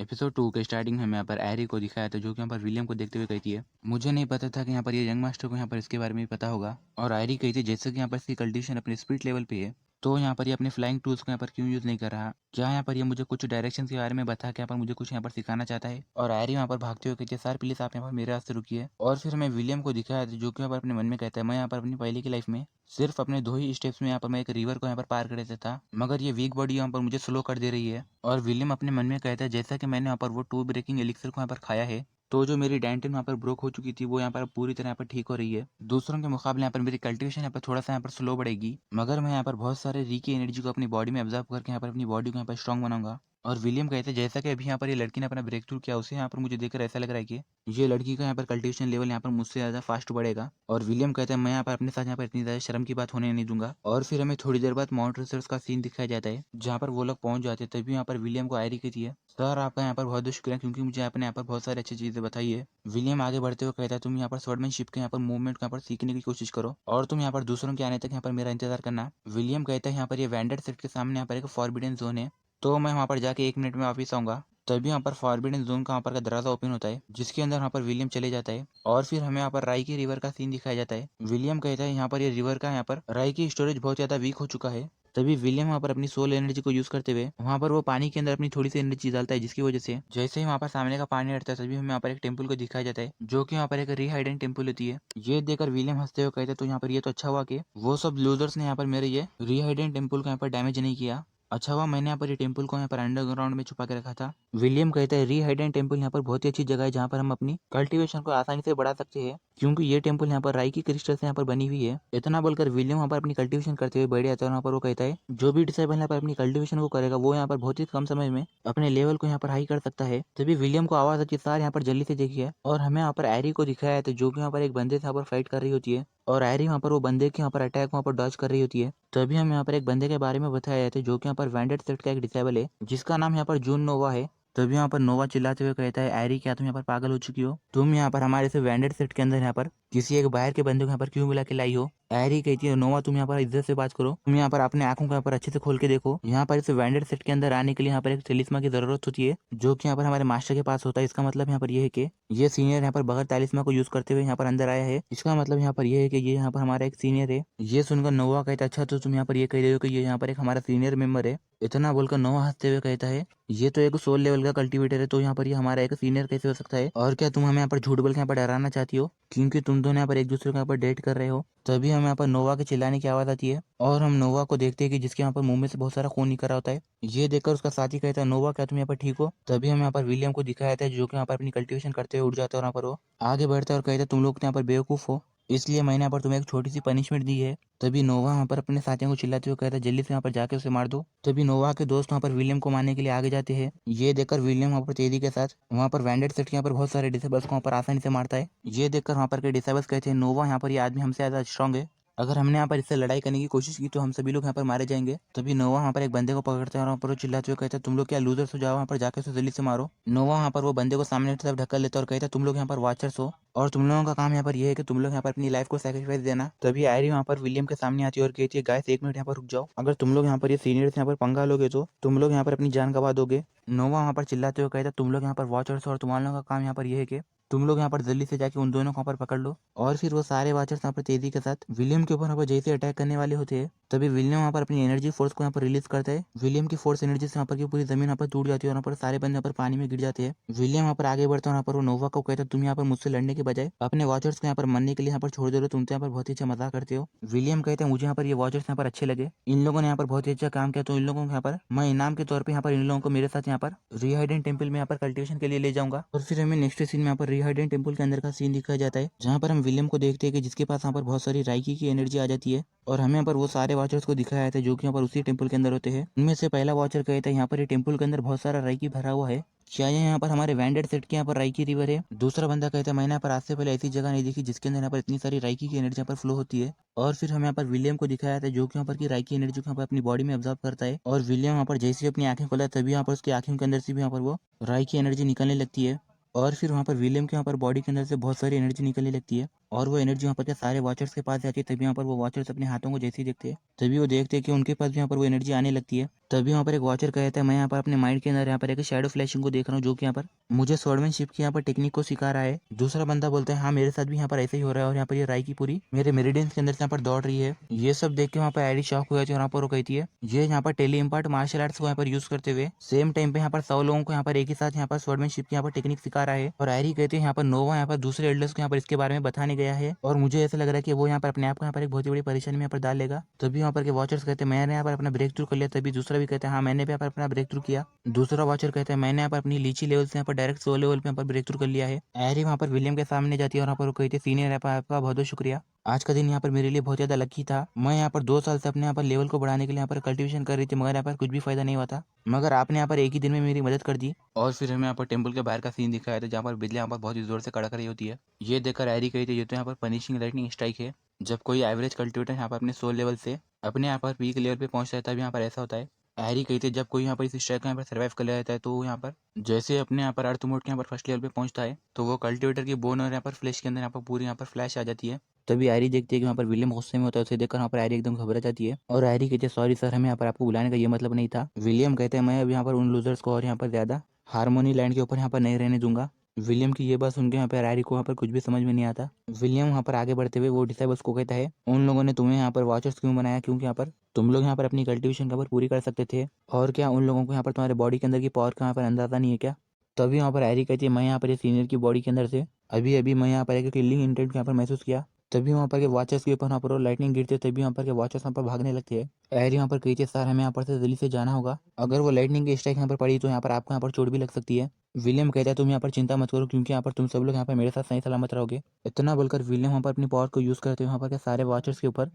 Episode 2 के starting में हमें यहाँ पर एरी को दिखाया था, जो कि यहाँ पर विलियम को देखते हुए कहती है, मुझे नहीं पता था कि यहाँ पर ये यंग मास्टर को यहाँ पर इसके बारे में भी पता होगा। और एरी कहती है जैसे कि यहाँ पर इसकी कल्टीवेशन अपने स्पीड लेवल पे है, तो यहाँ पर ये अपने फ्लाइंग टूल्स को यहाँ पर क्यों यूज़ नहीं कर रहा। क्या यहाँ पर ये मुझे कुछ डायरेक्शन के बारे में बता के यहाँ पर मुझे कुछ यहाँ पर सिखाना चाहता है। और एरी यहाँ पर भागते हुए कहती है, सर प्लीज़ आप यहाँ पर मेरे रास्ते रुकिए। और फिर हमें विलियम को दिखाया था, जो कि यहाँ पर अपने मन में कहता है, मैं यहाँ पर अपनी पहले की लाइफ में सिर्फ अपने 2 ही स्टेप्स में यहाँ पर मैं एक रिवर को यहाँ पर पार कर देता था, मगर ये वीक बॉडी यहाँ पर मुझे स्लो कर दे रही है। और विलियम अपने मन में कहता है, जैसा कि मैंने यहाँ पर वो 2 ब्रेकिंग एलिक्सर को यहाँ पर खाया है, तो जो मेरी डेंटिन वहाँ पर ब्रोक हो चुकी थी वो यहाँ पर पूरी तरह यहाँ पर ठीक हो रही है। दूसरों के मुकाबले यहाँ पर मेरी कल्टीवेशन यहाँ पर थोड़ा सा यहाँ पर स्लो बढ़ेगी, मगर मैं यहाँ पर बहुत सारे री की एनर्जी को अपनी बॉडी में ऑब्जर्व करके यहाँ पर अपनी बॉडी को यहाँ पर स्ट्रॉन्ग बनाऊंगा। और विलियम कहते हैं, जैसा कि अभी यहाँ पर ये लड़की ने अपना ब्रेक थ्रू किया, उसे यहाँ पर मुझे देखकर ऐसा लग रहा है कि ये लड़की का यहाँ पर कल्टीवेशन लेवल यहाँ पर मुझसे ज़्यादा फास्ट बढ़ेगा। और विलियम कहते हैं, मैं यहाँ पर अपने साथ यहाँ पर इतनी ज़्यादा शर्म की बात होने नहीं दूंगा। और फिर हमें थोड़ी देर बाद माउंट रिसर्च का सीन दिखाया जाता है, जहाँ पर वो लोग पहुंच जाते हैं। तभी यहाँ पर विलियम को आयरी कहती है, सर आपका यहाँ पर बहुत शुक्रिया, क्योंकि मुझे आपने यहाँ पर बहुत सारी अच्छी चीज़ें बताई है। विलियम आगे बढ़ते हुए कहता है, तुम यहाँ पर स्वॉर्डमैनशिप के यहाँ पर मूवमेंट को यहाँ पर सीखने की कोशिश करो, और तुम यहाँ पर दूसरों के आने तक यहाँ पर मेरा इंतजार करना। विलियम कहता है, यहाँ पर ये वैंडेड सेट के सामने यहाँ पर एक फॉरबिडन जोन है, तो मैं वहाँ पर जाके 1 मिनट में वापस आऊँगा। तभी यहाँ पर फॉरबिडन जोन का यहाँ पर का दरवाजा ओपन होता है, जिसके अंदर यहाँ पर विलियम चले जाता है। और फिर हमें यहाँ पर राई की रिवर का सीन दिखाया जाता है। विलियम कहता है, यहाँ पर ये रिवर का यहाँ पर राई की स्टोरेज बहुत ज़्यादा वीक हो चुका है। तभी विलियम वहाँ पर अपनी सोल एनर्जी को यूज करते हुए वहाँ पर वो पानी के अंदर अपनी थोड़ी सी एनर्जी डालता है, जिसकी वजह से जैसे ही वहाँ पर सामने का पानी हटता है, तभी हमें यहाँ पर एक टेम्पल को दिखाया जाता है, जो कि यहाँ पर एक रीहाइडेंट टेम्पल होती है। ये देखकर विलियम हंसते हुए कहते हैं, तो यहाँ पर ये तो अच्छा हुआ कि वो सब लूजर्स ने यहाँ पर मेरे ये रीहाइडेंट टेम्पल को यहाँ पर डैमेज नहीं किया। अच्छा हुआ मैंने यहाँ पर ये टेम्पल को यहाँ पर अंडरग्राउंड में छुपा के रखा था। विलियम कहता है, रीहाइडेंट टेम्पल यहाँ पर बहुत ही अच्छी जगह है, जहाँ पर हम अपनी कल्टीवेशन को आसानी से बढ़ा सकते हैं, क्योंकि ये टेम्पल यहाँ पर राई की क्रिस्टल से यहाँ पर बनी हुई है। इतना बोलकर विलियम वहाँ पर अपनी कल्टीवेशन करते हुए बैठ जाता है। वहाँ पर वो कहता है, जो भी डिसाइबल यहाँ पर अपनी कल्टीवेशन को करेगा, वो यहाँ पर बहुत ही कम समय में अपने लेवल को यहाँ पर हाई कर सकता है। तभी विलियम को आवाज आती है, सार यहाँ पर जल्दी से देखिए। और हमें यहाँ पर एरी को दिखाया है, जो कि यहाँ पर एक बंदे से यहाँ पर फाइट कर रही होती है, और एरी वहाँ पर वो बंदे के यहाँ पर अटैक वहाँ पर डॉज कर रही होती है। तभी हमें यहाँ पर एक बंदे के बारे में बताया जाता है, जो कि यहाँ पर वैंडेड सेट का एक डिसेबल है, जिसका नाम यहाँ पर जून नोवा है। तभी यहाँ पर नोवा चिल्लाते हुए कहता है, एरी क्या तुम यहाँ पर पागल हो चुकी हो? तुम यहाँ पर हमारे से वैंडेड सेट के अंदर यहाँ पर किसी एक बाहर के बंदे को यहाँ पर क्यों बुला के लाई हो? एरी कहती है, नोवा तुम यहाँ पर इज्जत से बात करो, तुम यहाँ पर अपने आंखों को यहाँ पर अच्छे से खोल के देखो। यहाँ पर इस वैंडेड सेट के अंदर आने के लिए यहाँ पर एक तलिस्मा की जरूरत होती है, जो कि यहाँ पर हमारे मास्टर के पास होता है। इसका मतलब यहाँ पर यह है कि ये सीनियर यहाँ पर बगैर तालिस्मा को यूज करते हुए यहाँ पर अंदर आया है। इसका मतलब यहाँ पर यह है कि ये यहाँ पर हमारा एक सीनियर है। ये सुनकर नोवा कहता है, अच्छा तो तुम यहाँ पर ये कह रहे हो कि ये यहाँ पर एक हमारा सीनियर मेंबर है? इतना बोलकर नोवा हंसते हुए कहता है, ये तो एक सोल लेवल का कल्टीवेटर है, तो यहाँ पर ये हमारा एक सीनियर कैसे हो सकता है? और क्या तुम हमें यहाँ पर झूठ बोल के यहाँ पर डराना चाहती हो, क्योंकि तुम दोनों यहाँ पर एक दूसरे को यहाँ पर डेट कर रहे हो? तभी हमें यहाँ पर नोवा के चिल्लाने की आवाज आती है, और हम नोवा को देखते हैं कि जिसके यहाँ पर मुंह में से बहुत सारा खून निकल रहा होता है। ये देखकर उसका साथी कहता है, नोवा क्या तुम यहाँ पर ठीक हो? तभी हम यहाँ पर विलियम को दिखाया जाता है, जो कि यहाँ पर अपनी कल्टीवेशन करते हुए उड़ जाता है। और यहाँ पर वो आगे बढ़ता है और कहता है, तुम लोग यहाँ पर बेवकूफ हो, इसलिए मैंने यहाँ पर तुम्हें एक छोटी सी पनिशमेंट दी है। तभी नोवा वहाँ पर अपने साथियों को चिल्लाते हुए कहता है, जल्दी से यहाँ पर जाके उसे मार दो। तभी नोवा के दोस्त वहाँ पर विलियम को मारने के लिए आगे जाते हैं। ये देखकर विलियम वहाँ पर तेजी के साथ वहाँ पर वैंडेड सेट के यहाँ पर बहुत सारे डिसेबल्स को वहाँ पर आसानी से मारता है। ये देखकर वहाँ पर के डिसेबल्स कहते हैं, नोवा यहाँ पर ये आदमी हमसे ज्यादा स्ट्रॉन्ग है, अगर हमने यहाँ पर इससे लड़ाई करने की कोशिश की तो हम सभी लोग यहाँ पर मारे जाएंगे। तभी नोवा वहाँ पर एक बंदे को पकड़ते हैं और वहाँ पर वो चिल्लाते हुए कहते हैं, तुम लोग क्या लूजर्स हो, जाओ वहाँ पर जाके उसे जल्दी से मारो। नोवा वहाँ पर वो बंदे को सामने की तरफ ढक्कल लेता है और कहता है, तुम लोग यहाँ पर वॉचर्स हो, और तुम लोगों का काम यहाँ पर यह है कि तुम लोग यहाँ पर अपनी लाइफ को सैक्रिफाइस देना। तभी आयरी वहाँ पर विलियम के सामने आती है और कहती है, गाइस 1 मिनट यहाँ पर रुक जाओ, अगर तुम लोग यहाँ पर ये सीनियर्स यहाँ पर पंगा लोगे तो तुम लोग यहाँ पर अपनी जान गंवा दोगे। नोवा वहाँ पर चिल्लाते हुए कहता है, तुम लोग यहाँ पर वॉचर्स हो और तुम्हारे लोगों का काम यहाँ पर यह है कि तुम लोग यहाँ पर जल्दी से जाके उन दोनों को यहाँ पर पकड़ लो। और फिर वो सारे वॉचर्स यहाँ पर तेजी के साथ विलियम के ऊपर यहाँ पर जैसे अटैक करने वाले होते हैं, तभी विलियम वहाँ पर अपनी एनर्जी फोर्स को यहाँ पर रिलीज करता है। विलियम की फोर्स एनर्जी से यहाँ पर की पूरी जमीन यहाँ पर टूट जाती है और यहाँ पर सारे बंदे यहाँ पर पानी में गिर जाते हैं। विलियम यहाँ पर आगे बढ़ता है, यहाँ पर वो नोवा को कहता है, तुम यहाँ पर मुझसे लड़ने के बजाय अपने वॉचर्स को यहाँ पर मरने के लिए यहाँ पर छोड़ दे रहे हो, तुम तो यहाँ पर बहुत ही अच्छा मजाक करते हो। विलियम कहते हैं, मुझे यहाँ पर ये वॉचर्स यहाँ पर अच्छे लगे, इन लोगों ने यहाँ पर बहुत ही अच्छा काम किया, तो इन लोगों को यहाँ पर मैं इनाम के तौर पर यहाँ पर इन लोगों को मेरे साथ यहाँ पर रीहाइडेंट टेम्पल में यहाँ पर कल्टिवेशन के लिए ले जाऊंगा। और फिर हमें नेक्स्ट सीन में यहाँ पर रीहाइडेंट टेम्पल के अंदर का सीन दिखाया जाता है, जहाँ पर हम विलियम को देखते हैं कि जिसके पास यहाँ पर बहुत सारी राइकी की एनर्जी आ जाती है, और हमें यहाँ पर वो सारे वॉचर्स को दिखाया जाता है जो कि यहाँ पर उसी टेम्पल के अंदर होते हैं। उनमें से पहला वॉचर कहता है, यहाँ पर ये टेम्पल के अंदर बहुत सारा राइकी भरा हुआ है, क्या ये यहाँ पर हमारे वैंडेड सेट के यहाँ पर राइकी रिवर है? दूसरा बंदा कहता है, मैंने यहाँ पर आज से पहले ऐसी जगह नहीं देखी जिसके अंदर यहाँ पर इतनी सारी राइकी की एनर्जी यहाँ पर फ्लो होती है। और फिर हमें यहाँ पर विलियम को दिखाया जाता है, जो कि यहाँ पर की राइकी एनर्जी को यहाँ पर अपनी बॉडी में ऑब्जर्व करता है। और विलियम यहाँ पर जैसे ही अपनी आंखें खोला, तभी यहाँ पर उसकी आंखों के अंदर से भी यहाँ पर वो राइकी एनर्जी निकलने लगती है। और फिर वहाँ पर विलियम के यहाँ पर बॉडी के अंदर से बहुत सारी एनर्जी निकलने लगती है। और वो एनर्जी वहाँ पर के सारे वॉचर्स के पास जाती है। तभी यहाँ पर वो वॉचर्स अपने हाथों को जैसे ही देखते हैं, तभी वो देखते हैं कि उनके पास भी यहाँ पर वो एनर्जी आने लगती है। तभी वहाँ पर एक वॉचर कहता है, मैं यहाँ पर अपने माइंड के अंदर यहाँ पर एक शैडो फ्लैशिंग को देख रहा हूँ, जो कि यहाँ पर मुझे स्वॉर्डमैनशिप की यहाँ पर टेक्निक को सिखा रहा है। दूसरा बंदा बोलता है, हाँ मेरे साथ भी यहाँ पर ऐसे ही हो रहा है, और यहाँ पर ये राई की पूरी मेरे मेरिडियंस के अंदर से यहाँ पर दौड़ रही है। ये सब देख के वहाँ पर एडी शॉक हो जाती है, और यहाँ पर वो कहती है, ये यहाँ पर टेली इम्पार्ट मार्शल आर्ट्स को यहाँ पर यूज करते हुए सेम टाइम पे यहाँ पर 100 लोगों को यहाँ पर एक ही साथ यहाँ पर स्वॉर्डमैनशिप की यहाँ पर टेक्निक सिखा रहा है। और एरी कहते हैं, यहाँ पर नोवा यहाँ पर दूसरे एल्डर्स को यहाँ पर इसके बारे में बताने गया है, और मुझे ऐसा लग रहा है कि वो यहाँ पर अपने आप को यहाँ पर एक बहुत ही बड़ी परेशानी में यहाँ पर डाल लेगा। तभी यहाँ पर के वॉचर्स कहते हैं, मैंने यहाँ पर अपना ब्रेक थ्रू कर लिया। तभी दूसरा भी कहता है, हाँ मैंने भी यहाँ पर अपना ब्रेक थ्रू किया। दूसरा वॉचर कहता है, मैंने यहाँ पर अपनी लीची लेवल से यहाँ पर डायरेक्ट 100 लेवल पे यहाँ पर ब्रेक थ्रू कर लिया है। एरी वहाँ पर विलियम के सामने जाती है, और यहाँ पर वो कहती है, सीनियर आपका बहुत बहुत शुक्रिया, आज का दिन यहाँ पर मेरे लिए बहुत ज़्यादा लकी था। मैं यहाँ पर 2 साल से अपने यहाँ पर लेवल को बढ़ाने के लिए यहाँ पर कल्टीवेशन कर रही थी, मगर यहाँ पर कुछ भी फायदा नहीं हुआ था, मगर आपने यहाँ पर एक ही दिन में मेरी मदद कर दी। और फिर हमें यहाँ पर टेम्पल के बाहर का सीन दिखाया था, जहाँ पर बिजली यहाँ पर बहुत ही जोर से कड़क रही होती है। ये देखकर एरी कही थी, ये तो यहाँ पर पनिशिंग लाइटनिंग स्ट्राइक है। जब कोई एवरेज कल्टिवेटर यहाँ पर अपने 100 लेवल से अपने यहाँ पर पीक लेवल पे पहुंचता है, तब यहाँ पर ऐसा होता है। हैरी कहते जब कोई यहाँ पर इस स्ट्राइक को यहाँ पर सर्वाइव कर लेता है, तो वो यहाँ पर जैसे अपने यहाँ पर अर्थ मोड के यहाँ पर फर्स्ट लेवल पे पहुंचता है, तो वो कल्टिवेटर की बोन और यहाँ पर फ्लैश के अंदर यहाँ पर पूरी यहाँ पर फ्लैश आ जाती है। तभी हैरी देखती है कि वहाँ पर विलियम गुस्से में होता है, उसे देखकर वहाँ पर हैरी एकदम घबरा जाती है, और हैरी कहते हैं, सॉरी सर, हमें यहाँ पर आपको बुलाने का ये मतलब नहीं था। विलियम कहते हैं, मैं अब यहाँ पर उन लूजर्स को और यहाँ पर ज्यादा हारमोनी लैंड के ऊपर यहाँ पर नहीं रहने दूंगा। विलियम की ये बात सुनकर यहाँ पर हैरी को वहाँ पर कुछ भी समझ में नहीं आता। विलियम वहाँ पर आगे बढ़ते हुए वो डिसाइबल्स को कहता है, उन लोगों ने तुम्हें यहाँ पर वॉचर्स क्यों बनाया, क्योंकि यहाँ पर तुम लोग यहाँ पर अपनी कल्टीवेशन यहाँ पर पूरी कर सकते थे, और क्या उन लोगों को यहाँ पर तुम्हारे बॉडी के अंदर की पावर का यहाँ पर अंदाजा नहीं है क्या। तभी वहाँ पर हैरी कहती है, मैं यहाँ पर सीनियर की बॉडी के अंदर से अभी अभी मैं यहाँ पर एक किलिंग इंटेंट यहाँ पर महसूस किया। तभी वहाँ पर के वॉचर्स के ऊपर वहाँ पर लाइटनिंग गिरती है, तभी वहाँ पर के वॉचर्स वहाँ पर भागने लगते हैं। हैरी यहाँ पर कहती है, सर हमें यहाँ पर से जल्दी से जाना होगा, अगर वो लाइटनिंग की स्ट्राइक यहाँ पर पड़ी तो यहाँ पर आपको यहाँ पर चोट भी लग सकती है। विलियम कहता है, तुम यहाँ पर चिंता मत करो, क्योंकि यहाँ पर तुम सब लोग यहाँ पर मेरे साथ सही सलामत रहोगे। इतना बोलकर विलियम वहाँ पर अपनी पावर को यूज करते हुए वहाँ पर के सारे वॉचर्स के ऊपर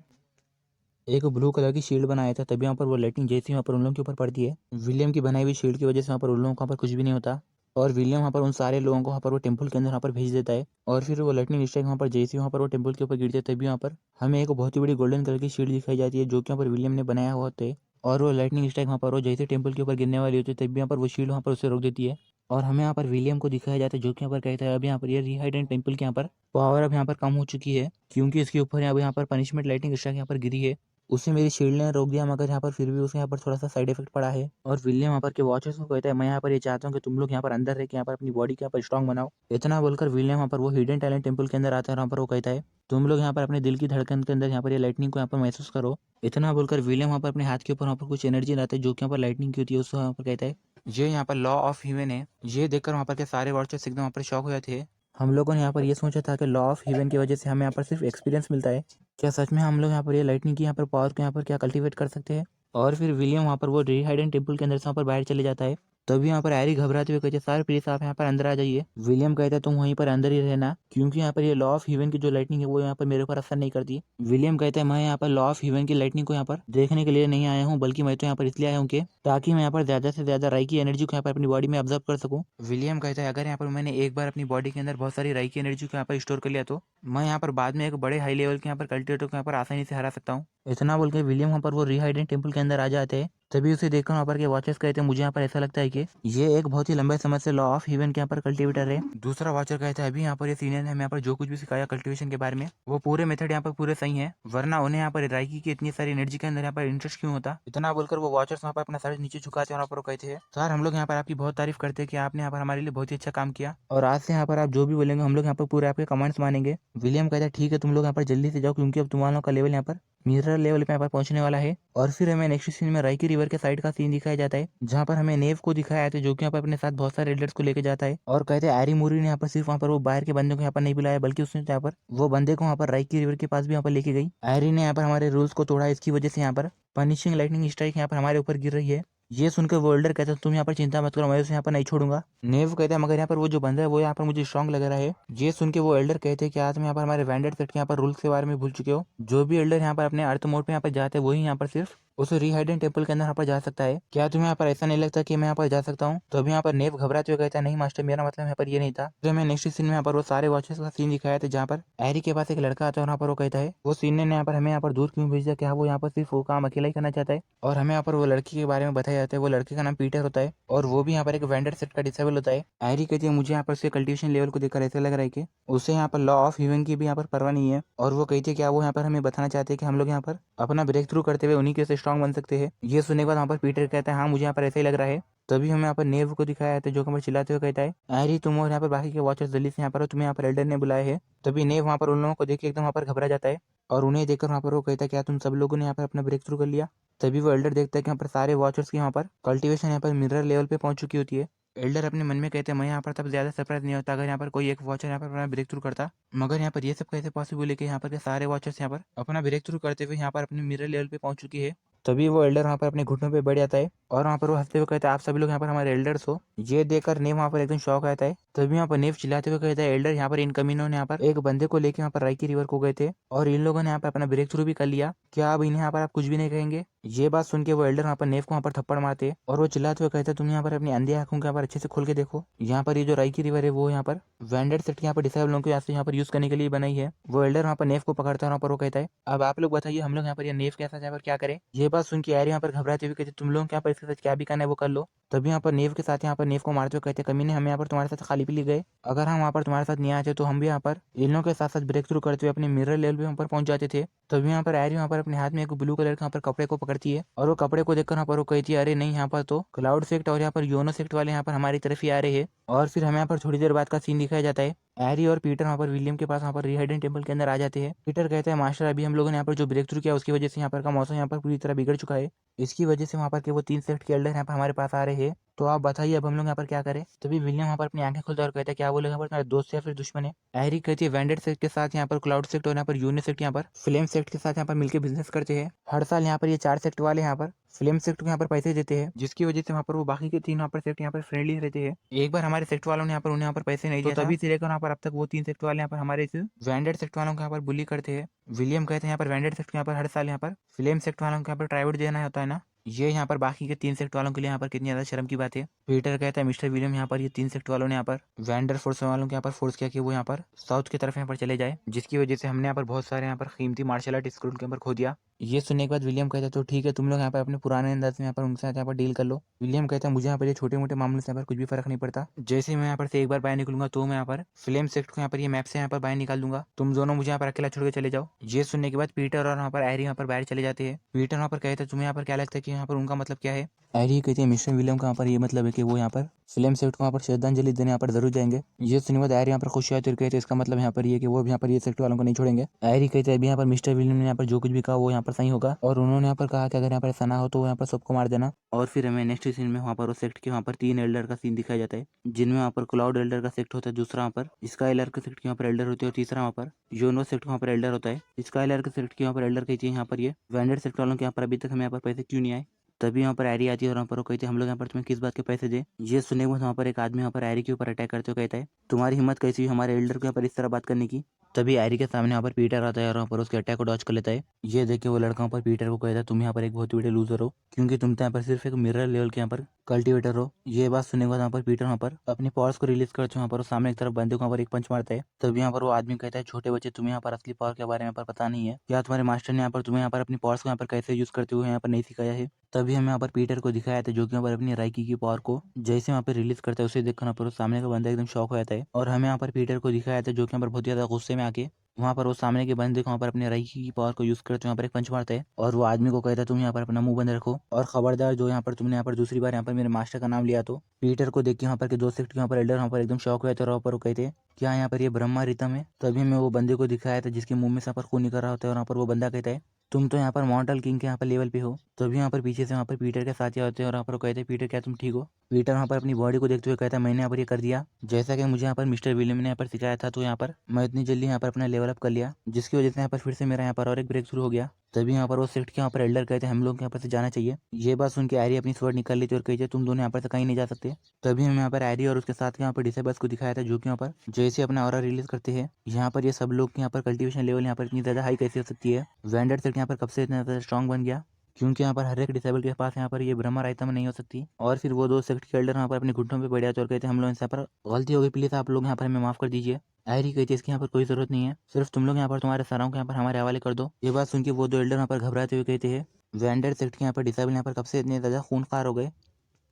एक ब्लू कलर की शील्ड बनाया था। तभी वहाँ पर वो लाइटिंग जैसी वहाँ पर उन लोगों के ऊपर पड़ती है, विलियम की बनाई हुई शील्ड की वजह से वहाँ पर उन लोगों को वहाँ पर कुछ भी नहीं होता, और विलियम वहाँ पर उन सारे लोगों को वहाँ पर वो टेम्पल के अंदर वहाँ पर भेज देता है। और फिर वो लाइटनिंग स्ट्राइक वहाँ पर जैसे वहाँ पर वो टेम्पल के ऊपर गिरते है, तभी वहाँ पर हमें एक बहुत ही बड़ी गोल्डन कलर की शील्ड दिखाई जाती है, जो कि यहाँ पर विलियम ने बनाया हुआ होता है। और वो लाइटनिंग स्ट्राइक वहाँ पर वो जैसे टेम्पल के ऊपर गिरने वाली होती है, तभी यहाँ पर वो शील्ड वहाँ पर उसे रोक देती है, और हमें यहाँ पर विलियम को दिखाया जाता है, जो कि यहाँ पर कहता है, अब यहाँ पर ये रिहाइडेंट टेम्पल के यहाँ पर पावर अब यहाँ पर कम हो चुकी है, क्योंकि इसके ऊपर यहाँ पर पनिशमेंट लाइटनिंग स्ट्राइक यहाँ पर गिरी है। उसे मेरी शील्ड ने रोक दिया, मगर यहाँ पर फिर भी उसे यहाँ पर थोड़ा सा साइड इफेक्ट पड़ा है। और विलियम यहाँ पर के वॉचर्स को कहता है, मैं यहाँ पर ये चाहता हूँ कि तुम लोग यहाँ पर अंदर रह के यहाँ पर अपनी बॉडी के यहाँ पर स्ट्रॉन्ग बनाओ। इतना बोलकर विलियम यहाँ पर वो हिडन टैलेंट टेम्पल के अंदर आता है, और यहाँ पर वो कहता है, तुम लोग यहाँ पर अपने दिल की धड़कन के अंदर यहाँ पर ये लाइटनिंग को यहाँ पर महसूस करो। इतना बोलकर विलियम यहाँ पर अपने हाथ के ऊपर वहाँ पर कुछ एनर्जी लाता है, जो कि यहाँ पर लाइटनिंग की होती है, उसको यहाँ पर कहता है, ये यहाँ पर लॉ ऑफ ह्यूमन है। ये देखकर वहाँ पर के सारे वॉचर्स एकदम वहाँ पर शॉक हो जाते हैं। हम लोगों ने यहाँ पर ये सोचा था कि लॉ ऑफ ह्यूमन की वजह से हमें यहाँ पर सिर्फ एक्सपीरियंस मिलता है, क्या सच में हम लोग यहाँ पर ये लाइटनिंग की यहाँ पर पावर को यहाँ पर क्या कल्टीवेट कर सकते हैं। और फिर विलियम वहाँ पर वो रिहाइडेंट टेम्पल के अंदर से वहाँ पर बाहर चले जाता है। तभी यहाँ पर हैरी घबराते हुए कहते, सर प्लीज आप यहाँ पर अंदर आ जाइए। विलियम कहता है, तुम वहीं पर अंदर ही रहना, क्योंकि यहाँ पर ये लॉ ऑफ ह्यूमन की जो लाइटनिंग है वो यहाँ पर मेरे ऊपर असर नहीं करती। विलियम कहता है, मैं यहाँ पर लॉ ऑफ ह्यूमन की लाइटनिंग को यहाँ पर देखने के लिए नहीं आया हूँ, बल्कि मैं तो यहाँ पर इसलिए आया हूँ कि ताकि मैं यहाँ पर ज्यादा से ज्यादा राई की एनर्जी को यहाँ पर अपनी बॉडी में ऑब्जर्व कर सकूँ। विलियम कहता है, अगर यहाँ पर मैंने एक बार अपनी बॉडी के अंदर बहुत सारी राई की एनर्जी को यहाँ पर स्टोर कर लिया, तो मैं यहाँ पर बाद में एक बड़े हाई लेवल के यहाँ पर कल्टिवेटर को यहाँ पर आसानी से हरा सकता हूँ। इतना बोल के विलियम वहाँ पर वो रिहाइडेंट टेम्पल के अंदर आ जाते हैं। तभी उसे देखकर वहाँ पर के वॉचर्स कहते हैं, मुझे यहाँ पर ऐसा लगता है कि ये एक बहुत ही लंबे समय से लॉ ऑफ ह्यूमन के यहाँ पर कल्टीवेटर है। दूसरा वॉचर कहता है, अभी यहाँ पर ये सीनियर ने हमें यहाँ पर जो कुछ भी सिखाया कल्टीवेशन के बारे में, वो पूरे मेथड यहाँ पर पूरे सही है, वरना उन्हें यहाँ पर राइकी की इतनी सारी एनर्जी के अंदर यहाँ पर इंटरेस्ट क्यों होता। इतना बोलकर वो वॉचर्स वहाँ पर अपना सर नीचे झुकाते हैं, वहाँ पर कहते हैं, सर हम लोग यहाँ पर आपकी बहुत तारीफ करते हैं कि आपने यहाँ पर हमारे लिए बहुत ही अच्छा काम किया, और आज से यहाँ पर आप जो भी बोलेंगे हम लोग यहाँ पर पूरे आपके कमांड्स मानेंगे। विलियम कहता है, ठीक है तुम लोग यहाँ पर जल्दी से जाओ, क्योंकि अब तुम्हारा का लेवल यहाँ पर मिरर लेवल पे यहाँ पर पहुंचने वाला है। और फिर हमें नेक्स्ट सीन में राइकी रिवर के साइड का सीन दिखाया जाता है, जहाँ पर हमें नेव को दिखाया था, जो कि यहाँ पर अपने साथ बहुत सारे रेडर्स को लेके जाता है, और कहते हैं एरी मूरी ने यहाँ पर सिर्फ वहाँ पर वो बाहर के बंदे को यहाँ पर नहीं बुलाया, बल्कि उसने यहाँ पर वो बंदे को वहाँ पर राइकी रिवर के पास भी यहाँ पर लेके गई। एरी ने यहाँ पर हमारे रूल्स को तोड़ा, इसकी वजह से यहाँ पर पनिशिंग लाइटनिंग स्ट्राइक यहाँ पर हमारे ऊपर गिर रही है। ये सुनकर वो एल्डर कहते हैं, तुम यहाँ पर चिंता मत करो, मैं उसे यहाँ पर नहीं छोड़ूंगा। नेव कहता है, मगर यहाँ पर वो जो बंदा है वो यहाँ पर मुझे स्ट्रांग लग रहा है। ये सुन के वो एल्डर कहते हैं कि आज में यहाँ पर हमारे वैंडेड सेट के यहाँ पर रूल्स के बारे में भूल चुके हो। जो भी एल्डर यहाँ पर अपने अर्थ मोड पे यहाँ पर जाते हैं, वही यहाँ पर सिर्फ उस रीहाइडेंट टेम्पल के अंदर यहाँ पर जा सकता है। क्या तुम्हें यहाँ पर ऐसा नहीं लगता कि मैं यहाँ पर जा सकता हूँ? तो अभी यहाँ पर नेव घबराते हुए कहता है, नहीं मास्टर, मेरा मतलब यहाँ पर ये नहीं था। तो मैं नेक्स्ट सीन में यहाँ पर वो सारे वॉचेस का सीन दिखाया था, जहाँ पर हैरी के पास एक लड़का आता है और यहाँ पर वो कहता है, वो सीन ने यहाँ पर हमें यहाँ पर दूर क्यों भेज दिया, क्या वो यहाँ पर सिर्फ वो काम अकेला ही करना चाहता है? और हमें यहाँ पर वो लड़की के बारे में बताया जाता है, वो लड़के का नाम पीटर होता है और वो भी यहाँ पर एक वेंडर सेट का डिसेबल होता है। हैरी कहती है, मुझे यहाँ पर उसके कल्टिवेशन लेवल को देखकर ऐसा लग रहा है कि उसे यहाँ पर लॉ ऑफ ह्यूमन की भी यहाँ पर परवाह नहीं है। और वो कहती है क्या वो यहाँ पर हमें बताना चाहते हैं कि हम लोग यहाँ पर अपना ब्रेक थ्रू करते हुए उन्हीं के से स्ट्रांग बन सकते हैं। ये सुनने के बाद यहाँ पर पीटर कहता है, हाँ मुझे यहाँ पर ऐसा ही लग रहा है। तभी हमें यहाँ पर नेव को दिखाया जाता है, जो कमर चिल्लाते हुए कहता है, हैरी तुम और यहाँ पर बाकी के वॉचर्स जल्दी से यहाँ पर हो, तुम्हें यहाँ पर एल्डर ने बुलाया है। तभी नेव वहाँ पर उन लोगों को देख के एकदम वहाँ पर घबरा जाता है और उन्हें देखकर वहाँ पर वो कहता है, क्या तुम सब लोगों ने यहाँ पर अपना ब्रेक थ्रू कर लिया? तभी वो एल्डर देखता है कि यहाँ पर सारे वॉचर्स की यहाँ पर कल्टीवेशन यहाँ पर मिरर लेवल पे पहुंच चुकी होती है। एल्डर अपने मन में कहते हैं, मैं यहाँ पर तब ज्यादा सरप्राइज नहीं होता अगर यहाँ पर कोई एक वॉचर यहाँ पर अपना ब्रेक थ्रू करता, मगर यहाँ पर ये सब कैसे पॉसिबल है कि यहाँ पर के सारे वॉचर्स यहाँ पर अपना ब्रेक थ्रू करते हुए यहाँ पर अपने मिरर लेवल पे पहुंच चुकी है। तभी वो एल्डर वहाँ पर अपने घुटनों पे बैठ जाता है और वहाँ पर वो हंसते हुए कहता है, आप सभी लोग यहाँ पर हमारे एल्डर्स हो। ये देखकर नेव वहाँ पर एकदम शॉक आता है। तभी यहाँ पर नेव चिल्लाते हुए कहता है, एल्डर यहाँ पर इन कमीनों ने यहाँ पर एक बंदे को लेकर यहाँ पर राइकी रिवर को गए थे और इन लोगों ने यहाँ पर अपना ब्रेक थ्रू भी कर लिया, क्या अब इन्हें यहाँ पर आप कुछ भी नहीं कहेंगे? ये बात सुन के वो एल्डर वहाँ पर नेव को वहाँ पर थप्पड़ मारते हैं और वो चिल्लाते हुए कहते हैं, तुम यहाँ पर अपनी अंधी आंखों के यहाँ पर अच्छे से खोल के देखो, यहाँ पर ये जो राइकी रिवर है वो यहाँ पर वैंडेड सेट यहाँ पर डिसेबल लोगों को यहाँ पर यूज करने के लिए बनाई है। वो एल्डर वहाँ पर नेव को पकड़ता है, वहाँ पर वो कहता है, अब आप लोग बताइए हम लोग यहाँ पर ये नेव के साथ यहाँ पर क्या करें? ये बात सुन के यार यहाँ पर घबराते हुए कहते, तुम लोग यहाँ पर इसके साथ क्या भी करना है वो कर लो। तभी यहाँ पर नेव के साथ यहाँ पर नेव को मारते हुए कहते, कमीने हम यहाँ पर तुम्हारे साथ खाली पी गए, अगर हम वहाँ पर तुम्हारे साथ नहीं आते तो हम भी यहाँ पर इन लोगों के साथ साथ ब्रेक थ्रू करते हुए अपने मिरर लेवल पे वहाँ पर पहुंच जाते थे। तभी यहाँ पर एरी वहाँ पर अपने हाथ में एक ब्लू कलर का यहाँ पर कपड़े को पकड़ती है और वो कपड़े को देखकर यहाँ पर वो कहती है, अरे नहीं, यहाँ पर तो क्लाउड सेक्ट और यहाँ पर योनो सेक्ट वाले यहाँ पर हमारी तरफ ही आ रहे हैं। और फिर हमें यहाँ पर थोड़ी देर बाद का सीन दिखाया जाता है, हैरी और पीटर वहाँ पर विलियम के पास वहाँ पर रीहाइडेंट टेम्पल के अंदर आ जाते हैं। पीटर कहता है, मास्टर अभी हम लोगों ने यहाँ पर जो ब्रेक थ्रू किया उसकी वजह से यहाँ पर का मौसम यहाँ पर पूरी तरह बिगड़ चुका है, इसकी वजह से वहाँ पर के वो 3 सेक्ट के एल्डर यहाँ पर हमारे पास आ रहे हैं, तो आप बताइए अब हम लोग यहाँ पर क्या करें? तभी विलियम वहाँ पर अपनी आंखें खोलता है और कहता है, क्या वो लोग यहाँ पर तुम्हारे दोस्त या फिर दुश्मन है? हैरी कहती है, वैंडेड सेक्ट के साथ यहाँ पर क्लाउड सेक्ट और यहाँ पर यूनि सेक्ट यहाँ पर फ्लेम सेक्ट के साथ यहाँ पर मिलकर बिजनेस करते हैं। हर साल यहाँ पर ये 4 सेक्ट वाले यहाँ पर फ्लेम सेक्ट को यहाँ पर पैसे देते हैं, जिसकी वजह से वहाँ पर वो बाकी के 3 यहाँ पर सेक्ट यहाँ पर फ्रेंडली रहते हैं। एक बार हमारे सेक्ट वालों ने यहाँ पर उन्हें यहाँ पर पैसे नहीं दिए, तो तभी से लेकर यहाँ पर अब तक वो 3 सेक्ट वाले यहाँ पर हमारे इस वैंडेड सेक्ट वालों को यहाँ पर बुली करते हैं। विलियम कहते हैं, यहाँ पर वैंडेड सेक्ट यहाँ पर हर साल यहाँ पर फ्लेम सेक्ट वालों को यहाँ पर ट्राइब्यूट देना होता है ना, ये यहाँ पर बाकी के 3 सेक्ट वालों के लिए यहाँ पर कितनी ज्यादा शर्म की बात है। पीटर कहता है, मिस्टर विलियम यहाँ पर ये 3 सेक्ट वालों ने यहाँ पर वैंडर फोर्स वालों के यहाँ पर फोर्स किया कि वो यहाँ पर साउथ की तरफ यहाँ पर चले जाए, जिसकी वजह से हमने यहाँ पर बहुत सारे यहाँ पर कीमती मार्शल आर्ट स्कूल के यहाँ पर खो दिया। ये सुनने के बाद विलियम कहता है, तो ठीक है, तुम लोग यहाँ पर अपने पुराने अंदाज में यहाँ पर उनके साथ यहाँ पर डील कर लो। विलियम कहता है, मुझे यहाँ पर ये छोटे मोटे मामलों से यहाँ पर कुछ भी फर्क नहीं पड़ता, जैसे ही मैं यहाँ पर से एक बार बाहर निकलूंगा तो मैं यहाँ पर फ्लेम सेक्ट को यहाँ पर ये मैप से यहाँ पर बाहर निकाल दूंगा, तुम दोनों मुझे यहाँ पर अकेला छोड़ के चले जाओ। ये सुनने के बाद पीटर और यहाँ पर हैरी यहाँ पर बाहर चले जाते हैं। पीटर वहाँ पर कहते हैं, तुम्हें यहाँ पर क्या लगता है कि यहाँ पर उनका मतलब क्या है? हैरी कहते हैं, मिस्टर विलियम का यहाँ पर ये मतलब है कि वो यहाँ पर फ्लेम सेक्ट को यहाँ पर श्रद्धांजलि देने यहाँ पर जरूर जाएंगे। ये सुनने के बाद हैरी यहाँ पर खुशी आती है, कहते हैं इसका मतलब यहाँ पर ये कि वो भी यहाँ पर ये सेक्ट वालों को नहीं छोड़ेंगे। हैरी कहते हैं, अभी यहाँ पर मिस्टर विलियम ने यहाँ पर जो कुछ भी कहा वो यहाँ पर सही होगा और उन्होंने यहाँ पर कहा कि अगर यहाँ पर ऐसा ना हो तो यहाँ पर सबको मार देना। और फिर हमें नेक्स्ट सीन में वहाँ पर उस सेक्ट के वहाँ पर 3 एल्डर का सीन दिखाया जाता है, जिनमें वहाँ पर क्लाउड एल्डर का सेक्ट होता है, दूसरा वहाँ पर स्काई एल्डर का सेक्ट के वहाँ पर एल्डर होती है और तीसरा वहाँ पर योनो सेक्ट वहाँ पर एल्डर होता है। स्काई एल्डर के सेक्ट के वहाँ पर एल्डर कहती है, यहाँ पर ये वैंडेड सेक्ट वालों के यहाँ पर अभी तक हमें यहाँ पर पैसे क्यों नहीं आए? तभी यहाँ पर हैरी आती है और वहाँ पर वो कहते हैं, हम लोग यहाँ पर तुम्हें किस बात के पैसे दे? ये सुनने के बाद वहाँ पर एक आदमी वहाँ पर हैरी के ऊपर अटैक करते हुए कहता है, तुम्हारी हिम्मत कैसी हुई हमारे एल्डर के यहाँ पर इस तरह बात करने की? तभी हैरी के सामने यहाँ पर पीटर आता है और वहाँ पर उसके अटैक को डॉच कर लेता है। ये देख के वो लड़का वहाँ पर पीटर को कहता है, तुम यहाँ पर एक बहुत बड़े लूजर हो, क्योंकि तुम तो यहाँ पर सिर्फ एक मिरर लेवल के यहाँ पर कल्टीवेटर हो। ये बात सुनने के बाद वहाँ पर पीटर वहाँ पर अपनी पावर्स को रिलीज करते वहाँ पर सामने एक तरफ बंदे को वहाँ पर एक पंच मारता है। तभी यहाँ पर वो आदमी कहता है, छोटे बच्चे, तुम्हें यहाँ पर असली पावर के बारे में यहाँ पर पता नहीं है क्या? तुम्हारे मास्टर ने यहाँ पर तुम्हें यहाँ पर अपनी पावर्स को यहाँ पर कैसे यूज करते हुए यहाँ पर नहीं सिखाया है? तभी हमें यहाँ पर पीटर को दिखाया था, जो कि यहाँ पर अपनी राइकी की पावर को जैसे वहाँ पर रिलीज करता है, उसे देखकर यहाँ पर सामने का बंदा एकदम शॉक हो जाता है। और हमें यहाँ पर पीटर को दिखाया था, जो कि यहाँ पर बहुत ज्यादा गुस्से में आके वहाँ पर वो सामने के बंदे को वहाँ पर अपने राइकी की पावर को यूज करते वहाँ पर एक पंच मारता है और वो आदमी को कहता है, तुम यहाँ पर अपना मुंह बंद रखो और खबरदार जो यहाँ पर तुमने यहाँ पर दूसरी बार यहाँ पर मेरे मास्टर का नाम लिया तो। पीटर को देख के वहाँ पर के 2 सेक्ट यहाँ पर एल्डर वहाँ पर एकदम शॉक हुए थे और वहाँ पर वो कहते, क्या यहाँ पर ये ब्रह्मा रितम है? तभी हमें वो बंदे को दिखाया था जिसके मुंह में से यहाँ पर खून निकल रहा होता है और वहाँ पर वो बंदा कहता है, तुम तो यहाँ पर मॉर्टल किंग के यहाँ पर लेवल पे हो। तभी यहाँ पर पीछे से वहाँ पर पीटर के साथी होते हैं और वहाँ पर कहते हैं, पीटर क्या तुम ठीक हो? पीटर वहाँ पर अपनी बॉडी को देखते हुए कहता है, मैंने यहाँ पर ये कर दिया जैसा कि मुझे यहाँ पर मिस्टर विलियम ने यहाँ पर सिखाया था, तो यहाँ पर मैं इतनी जल्दी यहाँ पर अपना लेवल अप कर लिया, जिसकी वजह से यहाँ पर फिर से मेरा यहाँ पर और एक ब्रेक शुरू हो गया। तभी यहाँ पर वो सेक्ट के यहाँ पर एल्डर कहते हैं, हम लोग यहाँ पर से जाना चाहिए। ये बात सुन के हैरी अपनी स्वord निकाल लेती और कहती है, तुम दोनों यहाँ पर से कहीं नहीं जा सकते। तभी हम यहाँ पर हैरी और उसके साथ यहाँ पर डिसेबल्स को दिखाया था, जो कि यहाँ पर जैसे अपना ऑरा रिलीज करते हैं, यहाँ पर ये सब लोग यहाँ पर कल्टीवेशन लेवल यहाँ पर इतनी ज्यादा हाई कैसे हो सकती है? वैंडर सेक्ट यहाँ पर कब से इतना ज्यादा स्ट्रॉन्ग बन गया? क्योंकि यहाँ पर हर एक डिसेबल के पास यहाँ पर ये भ्रमर आइटम नहीं हो सकती। और फिर वो दो सेक्ट के एल्डर यहाँ पर अपने घुटनों पे बैठ जाते और कहते हैं हम लोग यहाँ पर गलती हो गई, प्लीज आप लोग यहाँ पर हमें माफ कर दीजिए। आयरी कहती है इसकी यहाँ पर कोई जरूरत नहीं है, सिर्फ तुम लोग यहाँ पर तुम्हारे सराओं को यहाँ पर हमारे हवाले कर दो। ये बात सुन के वो दो एल्डर यहाँ पर घबराते हुए कहते हैं वेंडर सेक्ट के यहाँ पर डिसेबल यहाँ पर कब से इतने ज्यादा खूंखार हो गए।